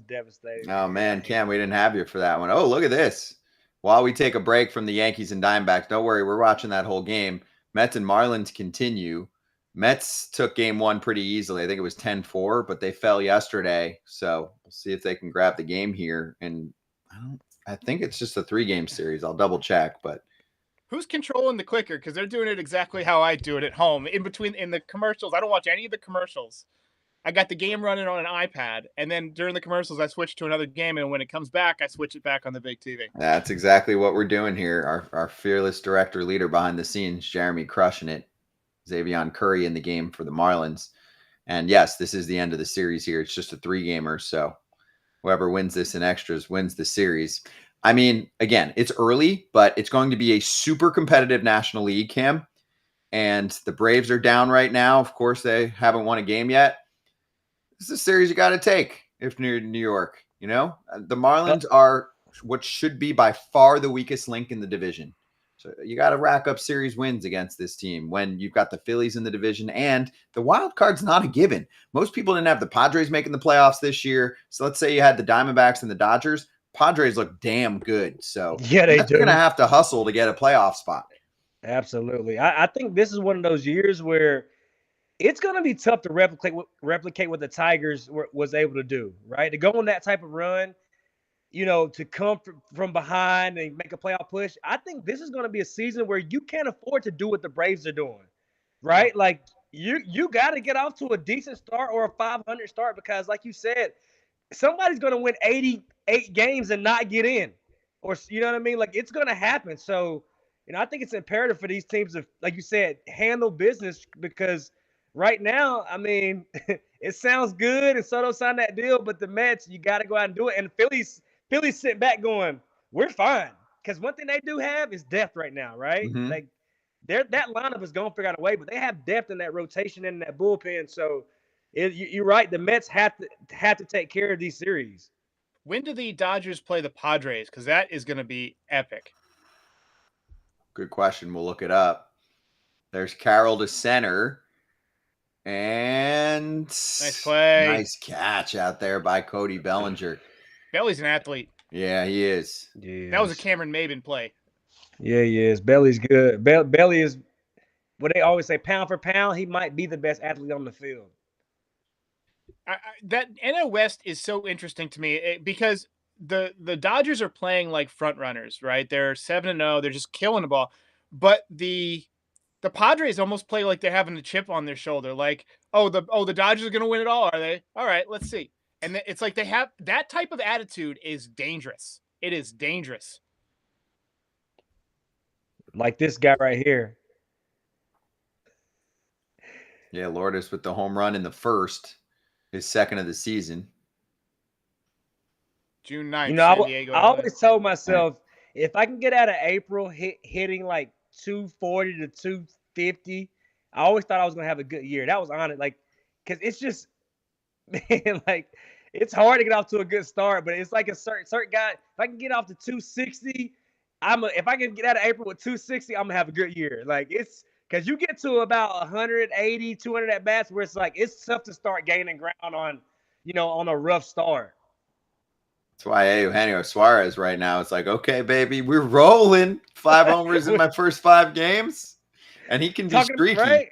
devastating. Oh, man, Cam, we didn't have you for that one. Oh, look at this. While we take a break from the Yankees and Diamondbacks, don't worry, we're watching that whole game. Mets and Marlins continue. Mets took game 1 pretty easily. I think it was 10-4, but they fell yesterday. So we'll see if they can grab the game here. And I think it's just a 3-game series. I'll double check, but who's controlling the clicker? Because they're doing it exactly how I do it at home. In the commercials, I don't watch any of the commercials. I got the game running on an iPad, and then during the commercials, I switch to another game, and when it comes back, I switch it back on the big TV. That's exactly what we're doing here. Our fearless director leader behind the scenes, Jeremy, crushing it. Xavier Curry in the game for the Marlins. And yes, this is the end of the series here. It's just a 3-gamer, so whoever wins this in extras wins the series. I mean, again, it's early, but it's going to be a super competitive National League, Cam. And the Braves are down right now. Of course, they haven't won a game yet. This is a series you got to take if you're New York. The Marlins are what should be by far the weakest link in the division. So you got to rack up series wins against this team when you've got the Phillies in the division, and the wild card's not a given. Most people didn't have the Padres making the playoffs this year. So let's say you had the Diamondbacks and the Dodgers. Padres look damn good. So yeah, they're going to have to hustle to get a playoff spot. Absolutely. I think this is one of those years where it's going to be tough to replicate what the Tigers was able to do, right? To go on that type of run, to come from behind and make a playoff push. I think this is going to be a season where you can't afford to do what the Braves are doing, right? Yep. Like you got to get off to a decent start or a 500 start because, like you said, somebody's going to win 88 games and not get in, or you know what I mean? Like it's going to happen. So, I think it's imperative for these teams to, like you said, handle business because right now, I mean, it sounds good and Soto signed that deal, but the Mets, you got to go out and do it. And Philly's sitting back going, we're fine. Because one thing they do have is depth right now, right? Mm-hmm. Like that lineup is going to figure out a way, but they have depth in that rotation and in that bullpen. So you're right. The Mets have to take care of these series. When do the Dodgers play the Padres? Because that is going to be epic. Good question. We'll look it up. There's Carroll to center. And Nice play. Nice catch out there by Cody Bellinger. Belly's an athlete. Yeah, he is. Yes. That was a Cameron Maben play. Yeah, he is. Belly's good. Belly is what they always say, pound for pound, he might be the best athlete on the field. That NL West is so interesting to me because the Dodgers are playing like front runners, right? They're 7-0. They're just killing the ball. But the Padres almost play like they're having a chip on their shoulder. Like, the Dodgers are going to win it all, are they? All right, let's see. And it's like they have that type of attitude is dangerous. It is dangerous. Like this guy right here. Yeah, Lourdes with the home run in the first, his second of the season. June 9th, San Diego. I always told myself, if I can get out of April hitting like 240 to 250, I always thought I was going to have a good year. That was on it. Like, because it's just, man, like, it's hard to get off to a good start, but it's like a certain guy. If I can get off to 260, if I can get out of April with 260, I'm going to have a good year. Like, it's because you get to about 180, 200 at bats where it's like, it's tough to start gaining ground on, on a rough start. That's why Eugenio Suarez right now, it's like, okay, baby, we're rolling. 5 homers in my first 5 games. And he can be streaky. Right?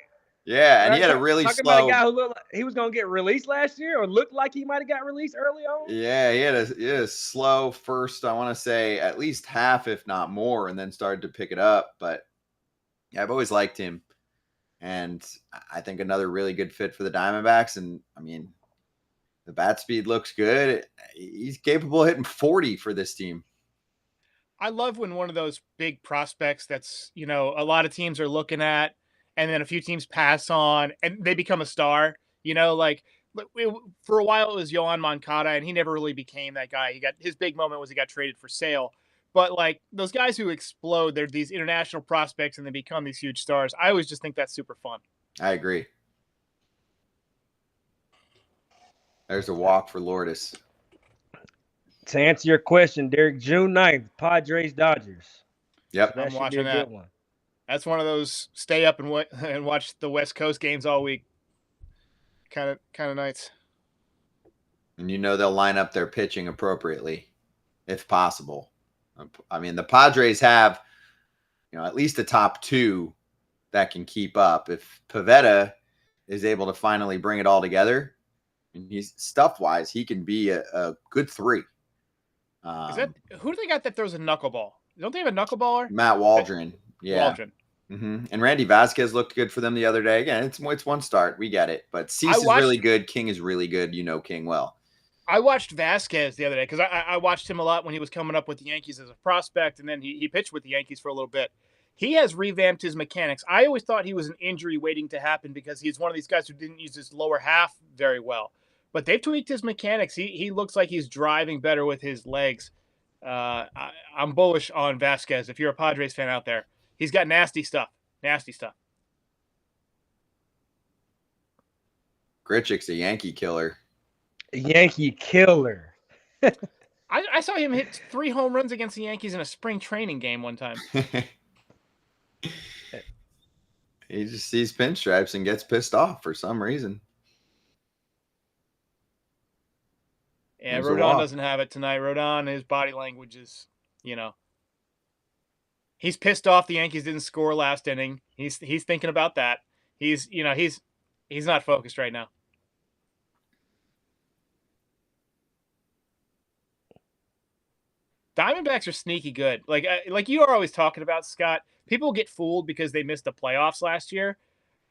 Yeah, and he had a really talking slow. About a guy who looked like he was going to get released last year or looked like he might have got released early on. Yeah, he had a slow first, I want to say, at least half, if not more, and then started to pick it up. But yeah, I've always liked him. And I think another really good fit for the Diamondbacks. And, I mean, the bat speed looks good. He's capable of hitting 40 for this team. I love when one of those big prospects that's, a lot of teams are looking at, and then a few teams pass on, and they become a star. Like for a while it was Yohan Moncada, and he never really became that guy. His big moment was he got traded for Sale. But like those guys who explode, they're these international prospects, and they become these huge stars. I always just think that's super fun. I agree. There's a walk for Lourdes. To answer your question, Derek, June 9th, Padres Dodgers. Yep. So I'm watching that. One. That's one of those stay up and watch the West Coast games all week kind of nights. And they'll line up their pitching appropriately, if possible. I mean, the Padres have, at least a top 2 that can keep up. If Pivetta is able to finally bring it all together, and he's stuff-wise, he can be a good 3. Who do they got that throws a knuckleball? Don't they have a knuckleballer? Matt Waldron. Yeah. Waldron. Mm-hmm. And Randy Vasquez looked good for them the other day. Again, it's one start. We get it. But Cease is really good. King is really good. King well. I watched Vasquez the other day because I watched him a lot when he was coming up with the Yankees as a prospect, and then he pitched with the Yankees for a little bit. He has revamped his mechanics. I always thought he was an injury waiting to happen because he's one of these guys who didn't use his lower half very well. But they've tweaked his mechanics. He looks like he's driving better with his legs. I'm bullish on Vasquez. If you're a Padres fan out there, he's got nasty stuff. Nasty stuff. Grichuk's a Yankee killer. Yankee killer. I saw him hit 3 home runs against the Yankees in a spring training game one time. He just sees pinstripes and gets pissed off for some reason. Yeah, Rodon doesn't have it tonight. Rodon, his body language is, He's pissed off the Yankees didn't score last inning. He's thinking about that. He's not focused right now. Diamondbacks are sneaky good. Like you are always talking about, Scott. People get fooled because they missed the playoffs last year,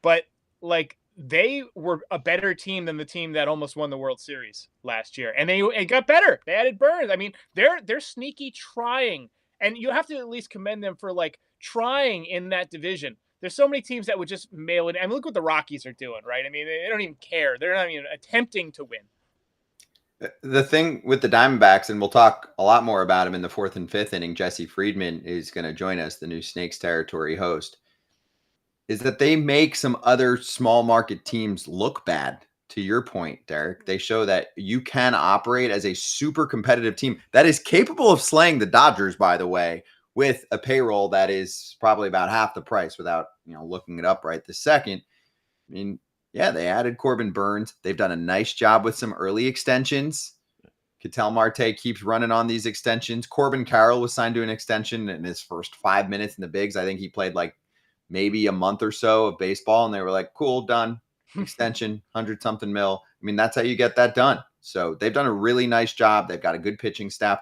but like they were a better team than the team that almost won the World Series last year, and it got better. They added Burns. I mean, they're sneaky trying, and you have to at least commend them for like trying in that division. There's so many teams that would just mail it. I mean, look what the Rockies are doing, right? I mean, they don't even care. They're not even attempting to win. The thing with the Diamondbacks, and we'll talk a lot more about him in the 4th and 5th inning, Jesse Friedman is going to join us, the new Snakes territory host, is that they make some other small market teams look bad. To your point, Derek, they show that you can operate as a super competitive team that is capable of slaying the Dodgers, by the way, with a payroll that is probably about half the price without, looking it up right this second. I mean, yeah, they added Corbin Burns. They've done a nice job with some early extensions. Ketel Marte keeps running on these extensions. Corbin Carroll was signed to an extension in his first 5 minutes in the bigs. I think he played like maybe a month or so of baseball, and they were like, cool, done. Extension, 100-something mil. I mean, that's how you get that done. So they've done a really nice job. They've got a good pitching staff.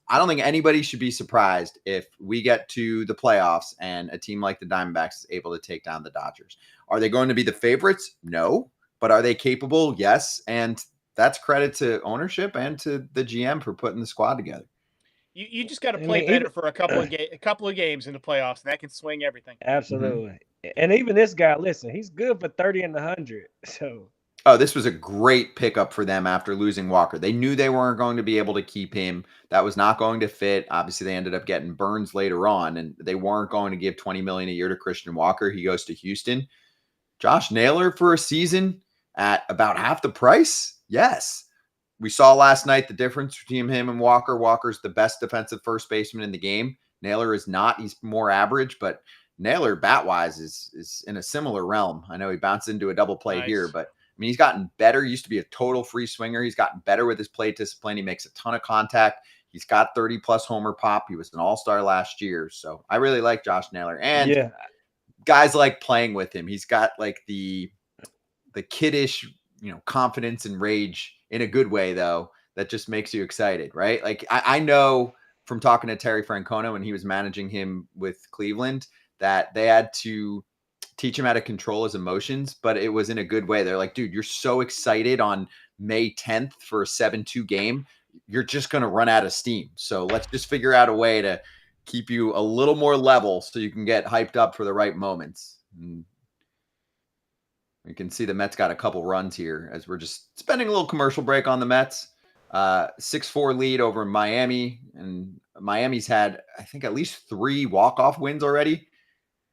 I don't think anybody should be surprised if we get to the playoffs and a team like the Diamondbacks is able to take down the Dodgers. Are they going to be the favorites? No. But are they capable? Yes. And that's credit to ownership and to the GM for putting the squad together. You just got to play better for a couple of games in the playoffs, and that can swing everything. Absolutely. Mm-hmm. And even this guy, listen, he's good for 30 and 100. So. Oh, this was a great pickup for them after losing Walker. They knew they weren't going to be able to keep him. That was not going to fit. Obviously, they ended up getting Burns later on, and they weren't going to give $20 million a year to Christian Walker. He goes to Houston. Josh Naylor for a season at about half the price? Yes. We saw last night the difference between him and Walker. Walker's the best defensive first baseman in the game. Naylor is not. He's more average, but Naylor bat-wise is in a similar realm. I know he bounced into a double play here, but I mean, he's gotten better. He used to be a total free swinger. He's gotten better with his plate discipline. He makes a ton of contact. He's got 30-plus homer pop. He was an all-star last year. So I really like Josh Naylor. And guys like playing with him. He's got like the kiddish, confidence and rage in a good way, though, that just makes you excited, right? Like I know from talking to Terry Francona when he was managing him with Cleveland that they had to teach him how to control his emotions, but it was in a good way. They're like, dude, you're so excited on May 10th for a 7-2 game. You're just going to run out of steam. So let's just figure out a way to keep you a little more level so you can get hyped up for the right moments. And you can see the Mets got a couple runs here as we're just spending a little commercial break on the Mets. 6-4 lead over Miami. And Miami's had, I think, at least 3 walk-off wins already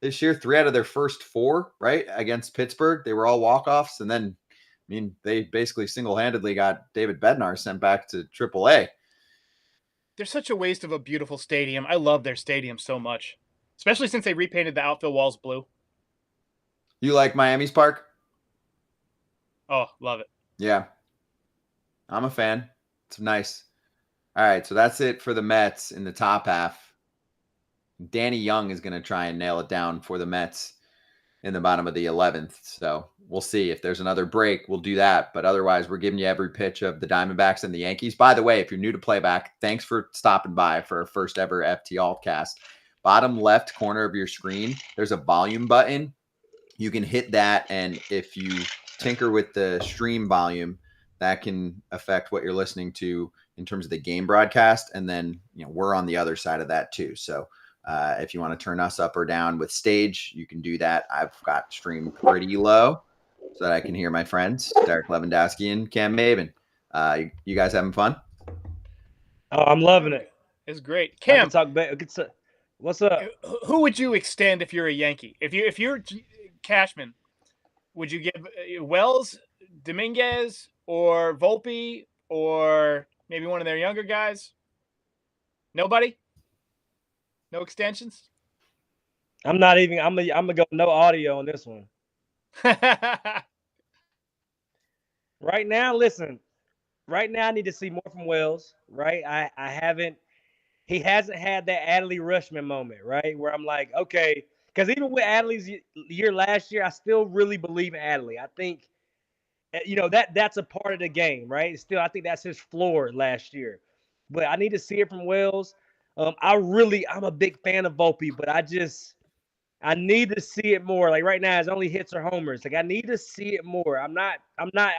this year. 3 out of their first 4, right, against Pittsburgh. They were all walk-offs. And then, I mean, they basically single-handedly got David Bednar sent back to AAA. They're such a waste of a beautiful stadium. I love their stadium so much, especially since they repainted the outfield walls blue. You like Miami's park? Oh, love it. Yeah. I'm a fan. It's nice. All right, so that's it for the Mets in the top half. Danny Young is going to try and nail it down for the Mets in the bottom of the 11th. So we'll see. If there's another break, we'll do that. But otherwise, we're giving you every pitch of the Diamondbacks and the Yankees. By the way, if you're new to Playback, thanks for stopping by for our first ever FT Altcast. Bottom left corner of your screen, there's a volume button. You can hit that, and if you tinker with the stream volume, that can affect what you're listening to in terms of the game broadcast. And then, we're on the other side of that too. So if you want to turn us up or down with stage, you can do that. I've got stream pretty low so that I can hear my friends, Derek Lewandowski and Cam Maven. You guys having fun? Oh, I'm loving it. It's great. Cam, what's up? Who would you extend if you're a Yankee? If you're Cashman, would you give Wells, Dominguez, or Volpe, or maybe one of their younger guys? Nobody? No extensions? I'm gonna go no audio on this one. Right now, I need to see more from Wells, right? I haven't he hasn't had that Adley Rushman moment, right? Where I'm like, okay, because even with Adley's year last year, I still really believe in Adley. I think, that's a part of the game, right? Still, I think that's his floor last year. But I need to see it from Wells. I'm a big fan of Volpe, but I need to see it more. Like right now, it's only hits or homers. Like I need to see it more. I'm not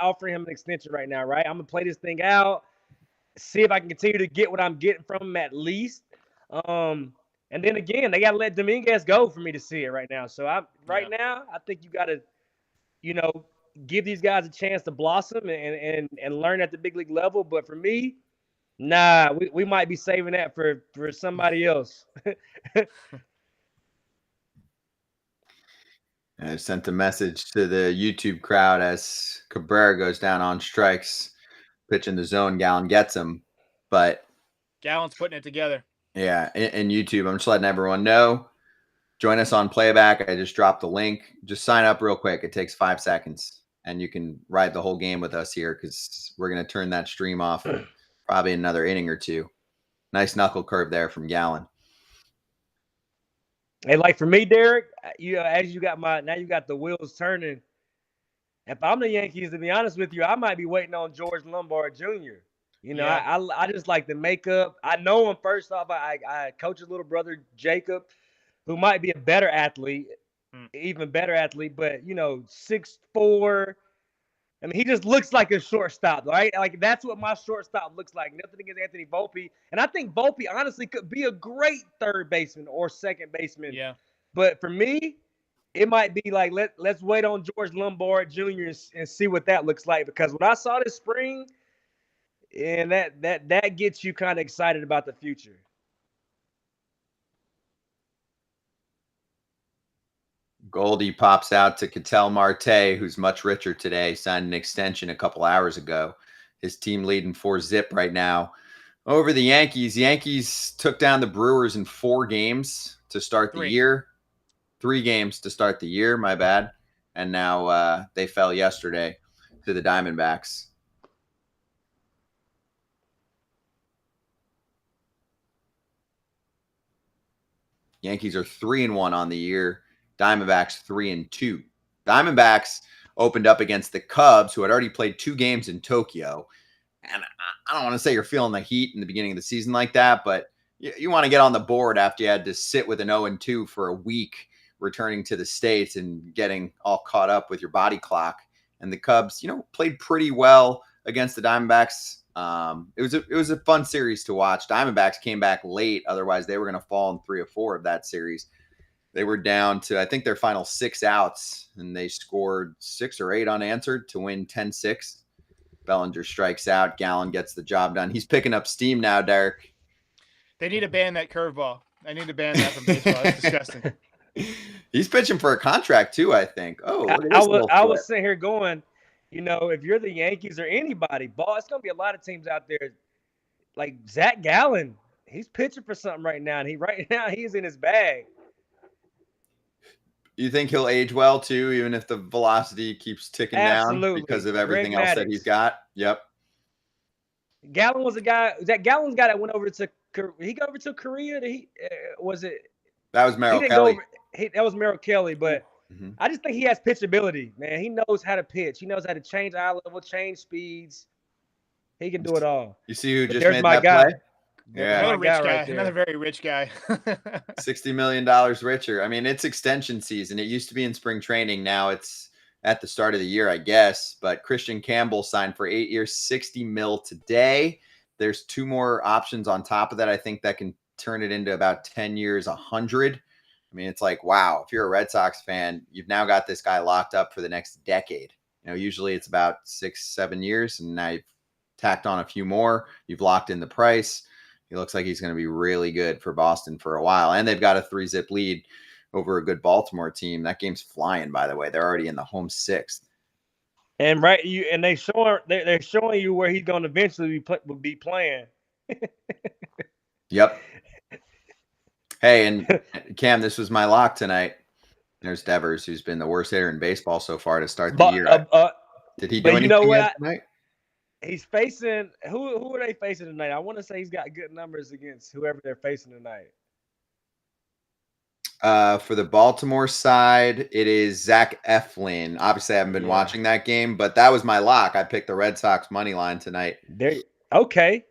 offering him an extension right now, right? I'm gonna play this thing out, see if I can continue to get what I'm getting from him at least. And then again, they gotta let Dominguez go for me to see it right now. So now, I think you gotta, give these guys a chance to blossom and learn at the big league level. But for me, nah, we might be saving that for somebody else. I sent a message to the YouTube crowd as Cabrera goes down on strikes, pitching the zone. Gallen gets him, but Gallen's putting it together. Yeah, in YouTube, I'm just letting everyone know. Join us on Playback. I just dropped the link. Just sign up real quick. It takes 5 seconds, and you can ride the whole game with us here because we're going to turn that stream off probably another inning or two. Nice knuckle curve there from Gallen. Hey, like for me, Derek, as you got the wheels turning. If I'm the Yankees, to be honest with you, I might be waiting on George Lombard Jr. I just like the makeup. I know him first off. I coach his little brother Jacob, who might be a better athlete, even better athlete. But 6'4". I mean, he just looks like a shortstop, right? Like that's what my shortstop looks like. Nothing against Anthony Volpe, and I think Volpe honestly could be a great third baseman or second baseman. Yeah. But for me, it might be like let's wait on George Lombard Jr. and see what that looks like, because what I saw this spring, and that gets you kind of excited about the future. Goldie pops out to Ketel Marte, who's much richer today, signed an extension a couple hours ago. His team leading 4-0 right now over the Yankees. Yankees took down the Brewers in 4 games to start the year. 3 games to start the year, my bad. And now they fell yesterday to the Diamondbacks. Yankees are 3-1 on the year. Diamondbacks 3-2. Diamondbacks opened up against the Cubs, who had already played 2 games in Tokyo. And I don't want to say you're feeling the heat in the beginning of the season like that, but you want to get on the board after you had to sit with an 0-2 for a week, returning to the States and getting all caught up with your body clock. And the Cubs, played pretty well against the Diamondbacks. It was a fun series to watch. Diamondbacks came back late. Otherwise, they were going to fall in 3 or 4 of that series. They were down to, I think, their final 6 outs, and they scored 6 or 8 unanswered to win 10-6. Bellinger strikes out. Gallen gets the job done. He's picking up steam now, Derek. They need to ban that curveball. I need to ban that from baseball. It's disgusting. He's pitching for a contract, too, I think. Oh, I was sitting here going, if you're the Yankees or anybody, it's going to be a lot of teams out there. Like Zach Gallen, he's pitching for something right now, and he's in his bag. You think he'll age well too, even if the velocity keeps ticking down because of everything else that he's got? Yep. Gallen was a guy. Gallen's guy that went over to. He got over to Korea. Was it? That was Merrill Kelly. That was Merrill Kelly, but I just think he has pitchability, man. He knows how to pitch. He knows how to change eye level, change speeds. He can do it all. You see who just made that play? Yeah, another rich guy, another very rich guy. $60 million richer. I mean, it's extension season. It used to be in spring training. Now it's at the start of the year, I guess. But Christian Campbell signed for 8 years, $60 million today. There's 2 more options on top of that. I think that can turn it into about 10 years, 100. I mean, it's like, wow, if you're a Red Sox fan, you've now got this guy locked up for the next decade. Usually it's about 6-7 years, and now you've tacked on a few more. You've locked in the price. He looks like he's going to be really good for Boston for a while. And they've got a 3-0 lead over a good Baltimore team. That game's flying, by the way. They're already in the home 6th. And they're showing you where he's going to eventually be playing. Yep. Hey, and Cam, this was my lock tonight. There's Devers, who's been the worst hitter in baseball so far to start the year. Did he do anything tonight? He's facing who are they facing tonight? I want to say he's got good numbers against whoever they're facing tonight. For the Baltimore side, it is Zach Eflin. Obviously, I haven't been Yeah. watching that game, but that was my lock. I picked the Red Sox money line tonight. There. Okay.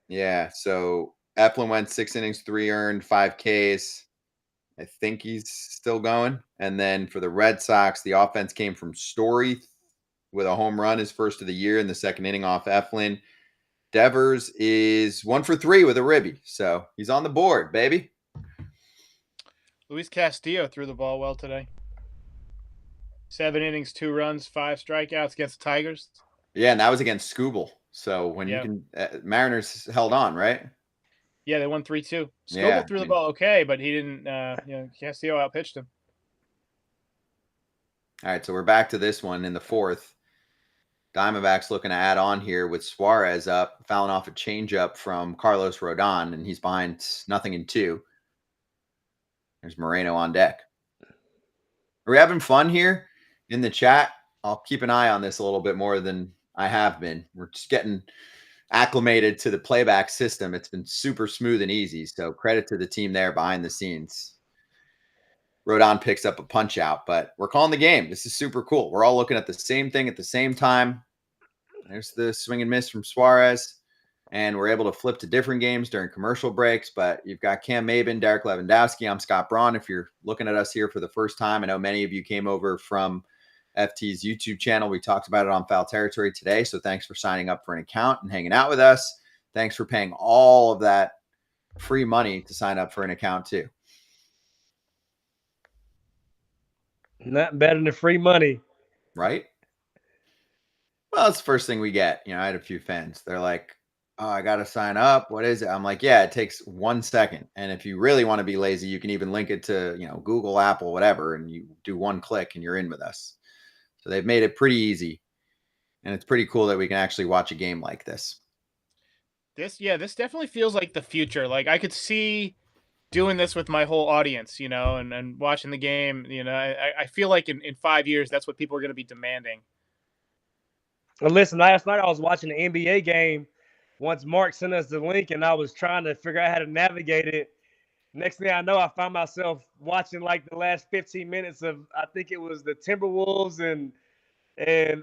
Yeah, so Eflin went 6 innings, 3 earned, 5 Ks. I think he's still going. And then for the Red Sox, the offense came from Story with a home run, his first of the year in the second inning off Eflin. Devers is 1 for 3 with a ribby, so he's on the board, baby. Luis Castillo threw the ball well today. 7 innings, 2 runs, 5 strikeouts against the Tigers. Yeah, and that was against Scooble. So when you can, Mariners held on, right? Yeah, they won 3-2. Scooble threw the ball okay, but he didn't. Castillo outpitched him. All right, so we're back to this one in the fourth. Diamondbacks looking to add on here with Suarez up, fouling off a changeup from Carlos Rodon, and he's behind 0-2. There's Moreno on deck. Are we having fun here in the chat? I'll keep an eye on this a little bit more than I have been. We're just getting acclimated to the playback system. It's been super smooth and easy. So credit to the team there behind the scenes. Rodon picks up a punch out, but we're calling the game. This is super cool. We're all looking at the same thing at the same time. There's the swing and miss from Suarez. And we're able to flip to different games during commercial breaks. But you've got Cam Maben, Derek Lewandowski. I'm Scott Braun. If you're looking at us here for the first time, I know many of you came over from FT's YouTube channel. We talked about it on Foul Territory today. So thanks for signing up for an account and hanging out with us. Thanks for paying all of that free money to sign up for an account too. Nothing better than free money. Right? Well, that's the first thing we get. I had a few fans. They're like, oh, I got to sign up. What is it? I'm like, yeah, it takes 1 second. And if you really want to be lazy, you can even link it to, Google, Apple, whatever. And you do 1 click and you're in with us. So they've made it pretty easy. And it's pretty cool that we can actually watch a game like this. This definitely feels like the future. Like I could see doing this with my whole audience, and watching the game. I feel like in 5 years, that's what people are going to be demanding. Well, listen, last night I was watching the NBA game. Once Mark sent us the link, and I was trying to figure out how to navigate it. Next thing I know, I found myself watching like the last 15 minutes of, I think it was the Timberwolves and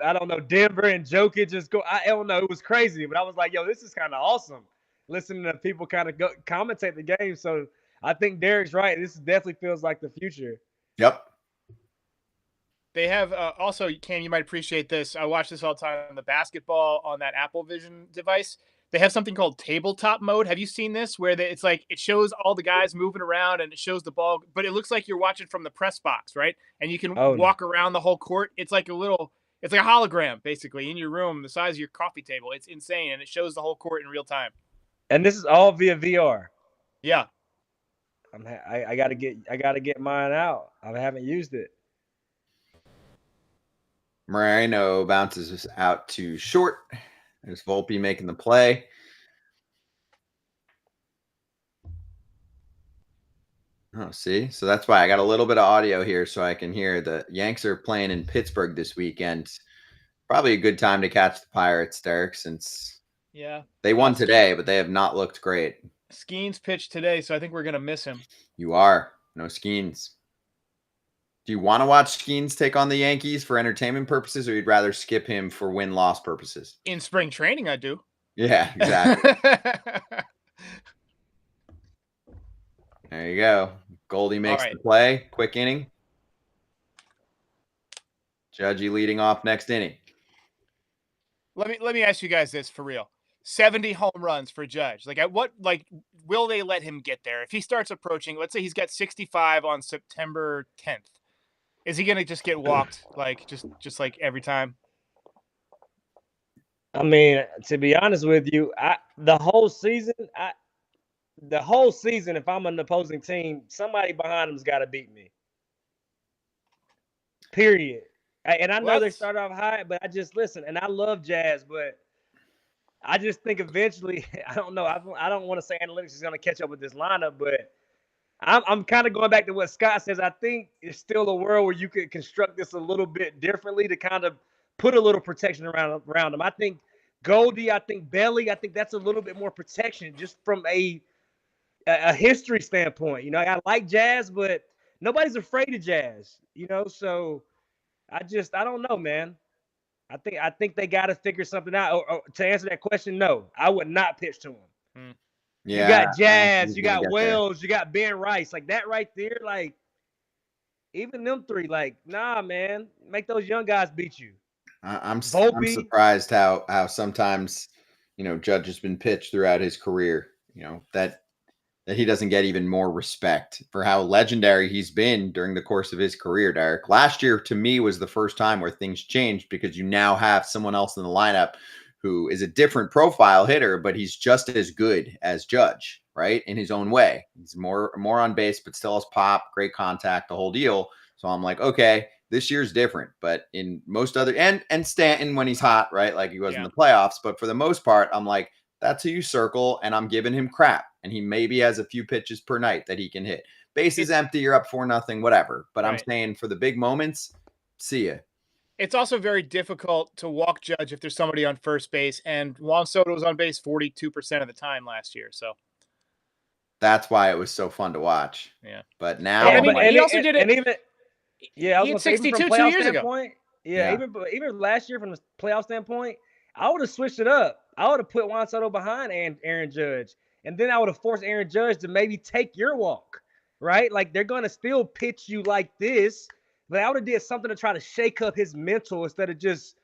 I don't know, Denver and Jokic just go. I don't know, it was crazy, but I was like, yo, this is kind of awesome. Listening to people kind of commentate the game. So I think Derek's right. This definitely feels like the future. Yep. They have also, Cam, you might appreciate this. I watch this all the time. The basketball on that Apple Vision device. They have something called tabletop mode. Have you seen this? Where it's like it shows all the guys moving around and it shows the ball, but it looks like you're watching from the press box, right? And you can walk around the whole court. It's like a hologram basically in your room, the size of your coffee table. It's insane, and it shows the whole court in real time. And this is all via VR. Yeah, I gotta get mine out. I haven't used it. Moreno bounces out to short. There's Volpe making the play. Oh, see? So that's why I got a little bit of audio here so I can hear the Yanks are playing in Pittsburgh this weekend. Probably a good time to catch the Pirates, Derek, since they won today, but they have not looked great. Skeens pitched today, so I think we're going to miss him. You are. No Skeens. Do you want to watch Skeens take on the Yankees for entertainment purposes, or you'd rather skip him for win-loss purposes? In spring training, I do. Yeah, exactly. There you go. Goldie makes the play. Quick inning. Judgy leading off next inning. Let me ask you guys this for real. 70 home runs for Judge. Will they let him get there? If he starts approaching, let's say he's got 65 on September 10th. Is he going to just get walked just like every time? I mean, to be honest with you, the whole season, if I'm an opposing team, somebody behind him's got to beat me. Period. And I know they start off high, but I just listen. And I love Jazz, but I just think eventually, I don't know. I don't want to say analytics is going to catch up with this lineup, but I'm kind of going back to what Scott says. I think it's still a world where you could construct this a little bit differently to kind of put a little protection around them. I think Goldie, I think Belly, I think that's a little bit more protection just from a history standpoint. I like Jazz, but nobody's afraid of Jazz, so I don't know, man. I think they got to figure something out. Or to answer that question, no, I would not pitch to him. Yeah, you got Jazz, he's you gonna got get Wells, you got Ben Rice, like that right there. Like even them three, like nah, man, make those young guys beat you. I'm Volpe, surprised how sometimes Judge has been pitched throughout his career. That he doesn't get even more respect for how legendary he's been during the course of his career, Derek. Last year, to me, was the first time where things changed because you now have someone else in the lineup who is a different profile hitter, but he's just as good as Judge, right? In his own way. He's more on base, but still has pop, great contact, the whole deal. So I'm like, okay, this year's different. But in most other and Stanton when he's hot, right? Like he was in the playoffs. But for the most part, I'm like, that's who you circle, and I'm giving him crap. And he maybe has a few pitches per night that he can hit. Base is empty, you're up 4-0, whatever. But I'm saying for the big moments, see ya. It's also very difficult to walk Judge if there's somebody on first base, and Juan Soto was on base 42% of the time last year. So that's why it was so fun to watch. Yeah. But now, he also did it. And even he hit 62 2 years ago. Yeah, even last year from the playoff standpoint, I would have switched it up. I would have put Juan Soto behind Aaron Judge, and then I would have forced Aaron Judge to maybe take your walk, right? Like they're gonna still pitch you like this, but I would have did something to try to shake up his mental instead of just.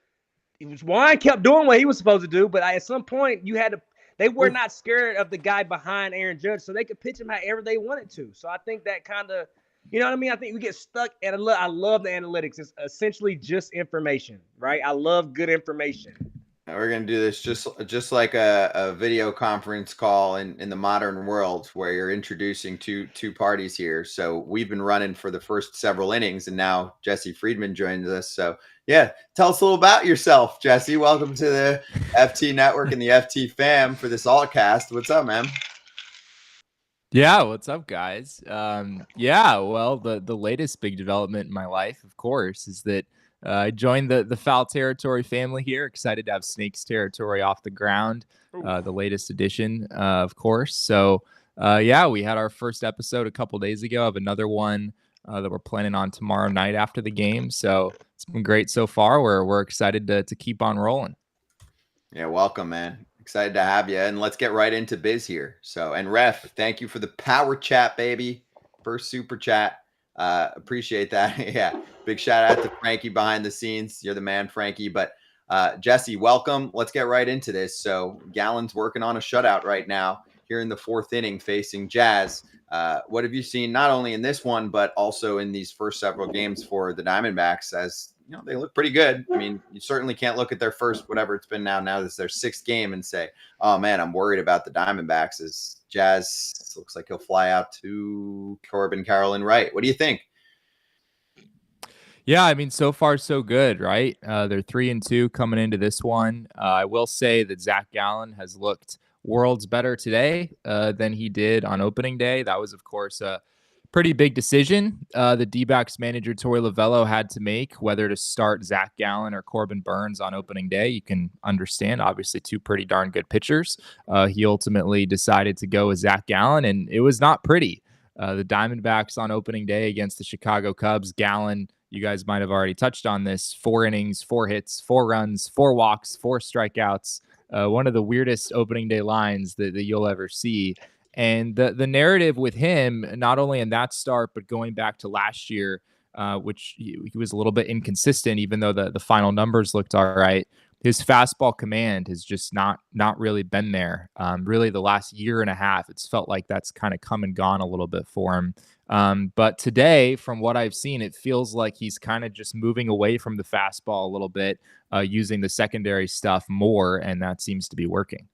Juan kept doing what he was supposed to do, but at some point you had to. They were not scared of the guy behind Aaron Judge, so they could pitch him however they wanted to. So I think that kind of. You know what I mean? I think we get stuck and I love the analytics. It's essentially just information, right? I love good information. We're going to do this just like a video conference call in the modern world where you're introducing two parties here. So we've been running for the first several innings, and now Jesse Friedman joins us. So yeah, tell us a little about yourself, Jesse. Welcome to the FT Network and the FT fam for this Allcast. What's up, man? Yeah, what's up, guys? Well, the latest big development in my life, of course, is that I joined the Foul Territory family here. Excited to have Snakes Territory off the ground, the latest edition, of course. So, we had our first episode a couple days ago. I have another one that we're planning on tomorrow night after the game. So it's been great so far. We're excited to keep on rolling. Yeah, welcome, man. Excited to have you, and let's get right into biz here. So, and Ref, thank you for the power chat, baby. First super chat. Appreciate that. Yeah, big shout out to Frankie behind the scenes. You're the man, Frankie. But Jesse, welcome. Let's get right into this. So, Gallen's working on a shutout right now here in the fourth inning facing Jazz. What have you seen not only in this one, but also in these first several games for the Diamondbacks? As they look pretty good. I mean, you certainly can't look at their first, whatever it's been now. Now this is their sixth game and say, oh man, I'm worried about the Diamondbacks. As Jazz looks like he'll fly out to Corbin, Carroll, and Wright. What do you think? Yeah, I mean, so far so good, right? They're 3-2 coming into this one. I will say that Zach Gallen has looked worlds better today than he did on opening day. That was, of course, a pretty big decision the D-backs manager Torey Lovello had to make, whether to start Zach Gallen or Corbin Burns on opening day. You can understand, obviously, two pretty darn good pitchers. He ultimately decided to go with Zach Gallen, and it was not pretty. The Diamondbacks on opening day against the Chicago Cubs, Gallen, you guys might have already touched on this, 4 innings, 4 hits, 4 runs, 4 walks, 4 strikeouts. One of the weirdest opening day lines that you'll ever see. And the narrative with him, not only in that start, but going back to last year, which he was a little bit inconsistent, even though the final numbers looked all right. His fastball command has just not really been there. Really, the last year and a half, it's felt like that's kind of come and gone a little bit for him. But today, from what I've seen, it feels like he's kind of just moving away from the fastball a little bit, using the secondary stuff more, and that seems to be working.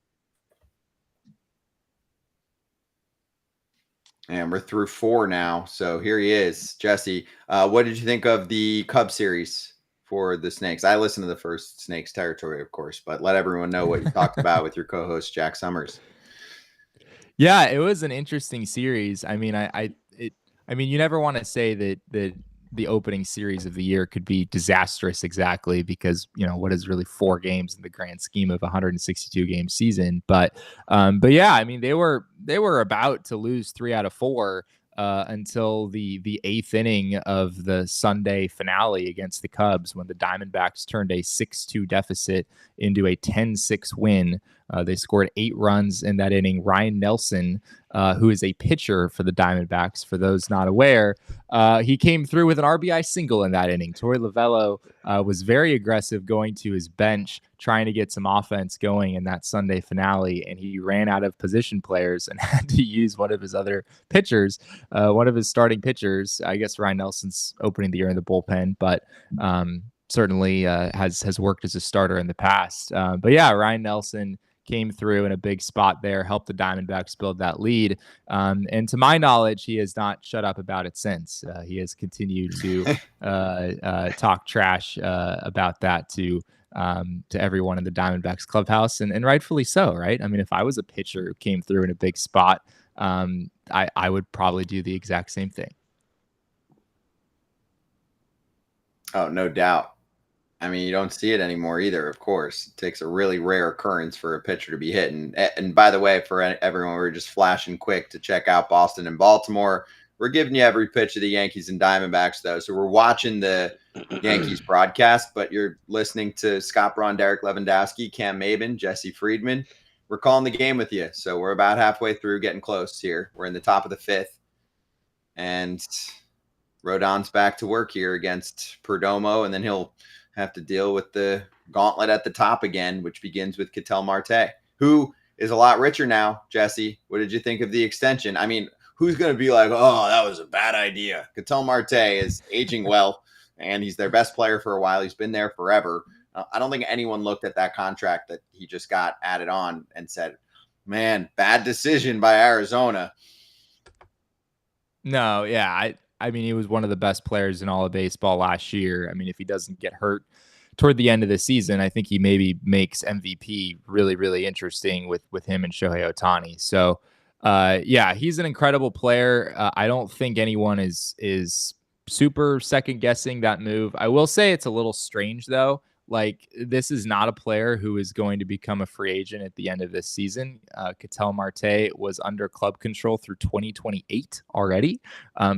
And we're through 4 now. So here he is, Jesse. What did you think of the Cub series for the Snakes? I listened to the first Snakes Territory, of course, but let everyone know what you talked about with your co-host, Jack Summers. Yeah, it was an interesting series. I mean, I mean, you never want to say that the opening series of the year could be disastrous exactly because, what is really 4 games in the grand scheme of a 162 game season. But yeah, I mean, they were about to lose 3 out of 4 until the 8th inning of the Sunday finale against the Cubs, when the Diamondbacks turned a 6-2 deficit into a 10-6 win. They scored 8 runs in that inning. Ryan Nelson, who is a pitcher for the Diamondbacks, for those not aware, he came through with an RBI single in that inning. Torey Lovello was very aggressive going to his bench, trying to get some offense going in that Sunday finale, and he ran out of position players and had to use one of his other pitchers, one of his starting pitchers. I guess Ryan Nelson's opening the year in the bullpen, but certainly has worked as a starter in the past. But yeah, Ryan Nelson came through in a big spot there, helped the Diamondbacks build that lead. And to my knowledge, he has not shut up about it since. He has continued to talk trash about that to everyone in the Diamondbacks clubhouse, and rightfully so, right? I mean, if I was a pitcher who came through in a big spot, I would probably do the exact same thing. Oh, no doubt. I mean, you don't see it anymore either, of course. It takes a really rare occurrence for a pitcher to be hit. And by the way, for everyone, we're just flashing quick to check out Boston and Baltimore. We're giving you every pitch of the Yankees and Diamondbacks, though. So we're watching the Yankees broadcast, but you're listening to Scott Braun, Derek Lewandowski, Cam Maben, Jesse Friedman. We're calling the game with you. So we're about halfway through, getting close here. We're in the top of the 5th. And Rodon's back to work here against Perdomo, and then he'll have to deal with the gauntlet at the top again, which begins with Ketel Marte, who is a lot richer now. Jesse, what did you think of the extension? I mean, who's going to be like, oh, that was a bad idea? Ketel Marte is aging well, and he's their best player for a while. He's been there forever. I don't think anyone looked at that contract that he just got added on and said, man, bad decision by Arizona. No, yeah, I mean, he was one of the best players in all of baseball last year. I mean, if he doesn't get hurt toward the end of the season, I think he maybe makes MVP really, really interesting with him and Shohei Ohtani. So, yeah, he's an incredible player. I don't think anyone is super second guessing that move. I will say it's a little strange, though. Like, this is not a player who is going to become a free agent at the end of this season. Ketel Marte was under club control through 2028 already.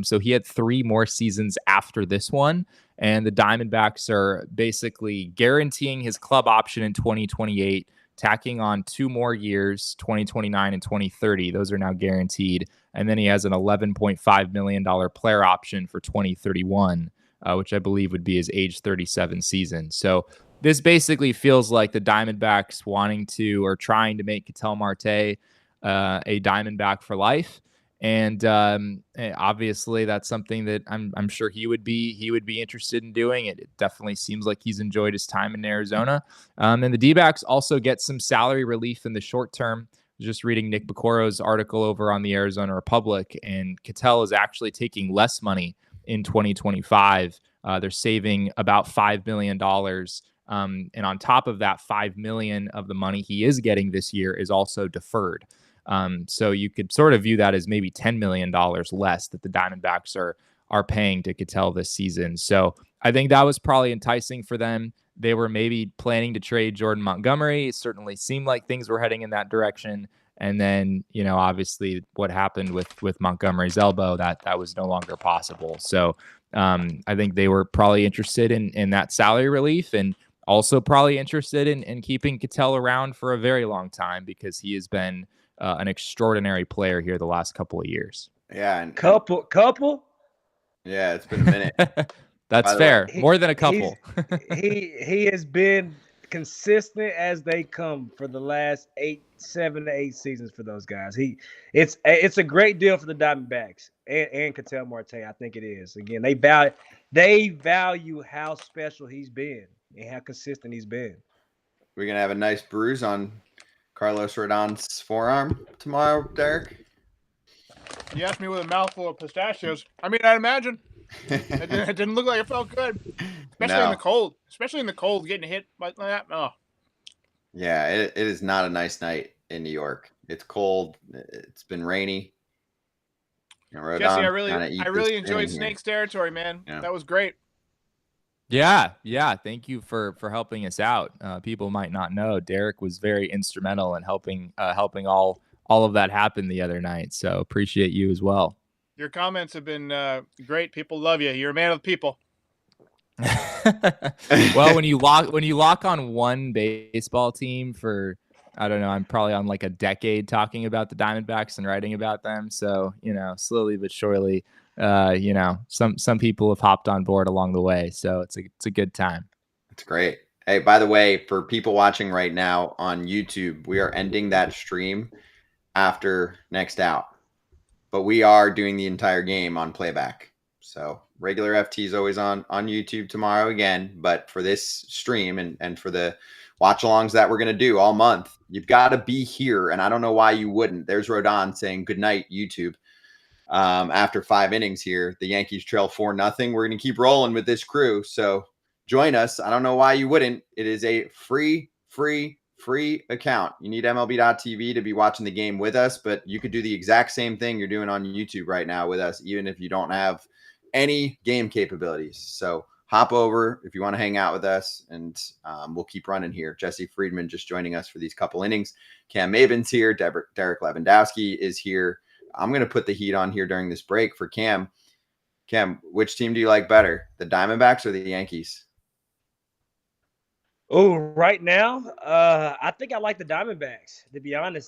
So he had 3 more seasons after this one. And the Diamondbacks are basically guaranteeing his club option in 2028, tacking on 2 more years, 2029 and 2030. Those are now guaranteed. And then he has an $11.5 million player option for 2031. Which I believe would be his age 37 season. So this basically feels like the Diamondbacks wanting to or trying to make Ketel Marte a Diamondback for life. And obviously that's something that I'm sure he would be interested in doing. It definitely seems like he's enjoyed his time in Arizona. And the D-backs also get some salary relief in the short term. Just reading Nick Bocoro's article over on the Arizona Republic, and Ketel is actually taking less money in 2025. They're saving about $5 million. And on top of that, $5 million of the money he is getting this year is also deferred. So you could sort of view that as maybe $10 million less that the Diamondbacks are paying to Ketel this season. So I think that was probably enticing for them. They were maybe planning to trade Jordan Montgomery. It certainly seemed like things were heading in that direction. And then, obviously what happened with Montgomery's elbow, that was no longer possible. So I think they were probably interested in that salary relief, and also probably interested in keeping Ketel around for a very long time, because he has been an extraordinary player here the last couple of years. Yeah. And couple? Yeah, it's been a minute. That's fair. More than a couple. He has been consistent as they come for the last 7 to 8 seasons for those guys. It's a great deal for the Diamondbacks and Ketel Marte. I think it is. Again, they value how special he's been and how consistent he's been. We're gonna have a nice bruise on Carlos Rodon's forearm tomorrow, Derek. You asked me with a mouthful of pistachios. I mean, I'd imagine. It didn't look like it felt good, especially in the cold. Especially in the cold, getting hit like that. Oh. Yeah, it is not a nice night in New York. It's cold. It's been rainy. Jesse, I I really enjoyed Snake's territory, man. Yeah. That was great. Yeah. Thank you for helping us out. People might not know Derek was very instrumental in helping all of that happen the other night. So appreciate you as well. Your comments have been great. People love you. You're a man of the people. Well, when you lock on one baseball team for, I don't know, I'm probably on like a decade talking about the Diamondbacks and writing about them. So, slowly but surely, some people have hopped on board along the way. So it's a good time. It's great. Hey, by the way, for people watching right now on YouTube, we are ending that stream after next out, but we are doing the entire game on playback. So regular FT is always on YouTube tomorrow again, but for this stream and for the watch alongs that we're going to do all month, you've got to be here. And I don't know why you wouldn't. There's Rodon saying good night, YouTube. After 5 innings here, the Yankees trail 4-0. We're going to keep rolling with this crew. So join us. I don't know why you wouldn't. It is a free account. You need MLB.tv to be watching the game with us, but you could do the exact same thing you're doing on YouTube right now with us, even if you don't have any game capabilities. So hop over if you want to hang out with us, and we'll keep running here. Jesse Friedman just joining us for these couple innings. Cam Maven's here. Derek Lewandowski is here. I'm going to put the heat on here during this break for Cam. Cam, which team do you like better, the Diamondbacks or the Yankees? Oh, right now, I think I like the Diamondbacks, to be honest.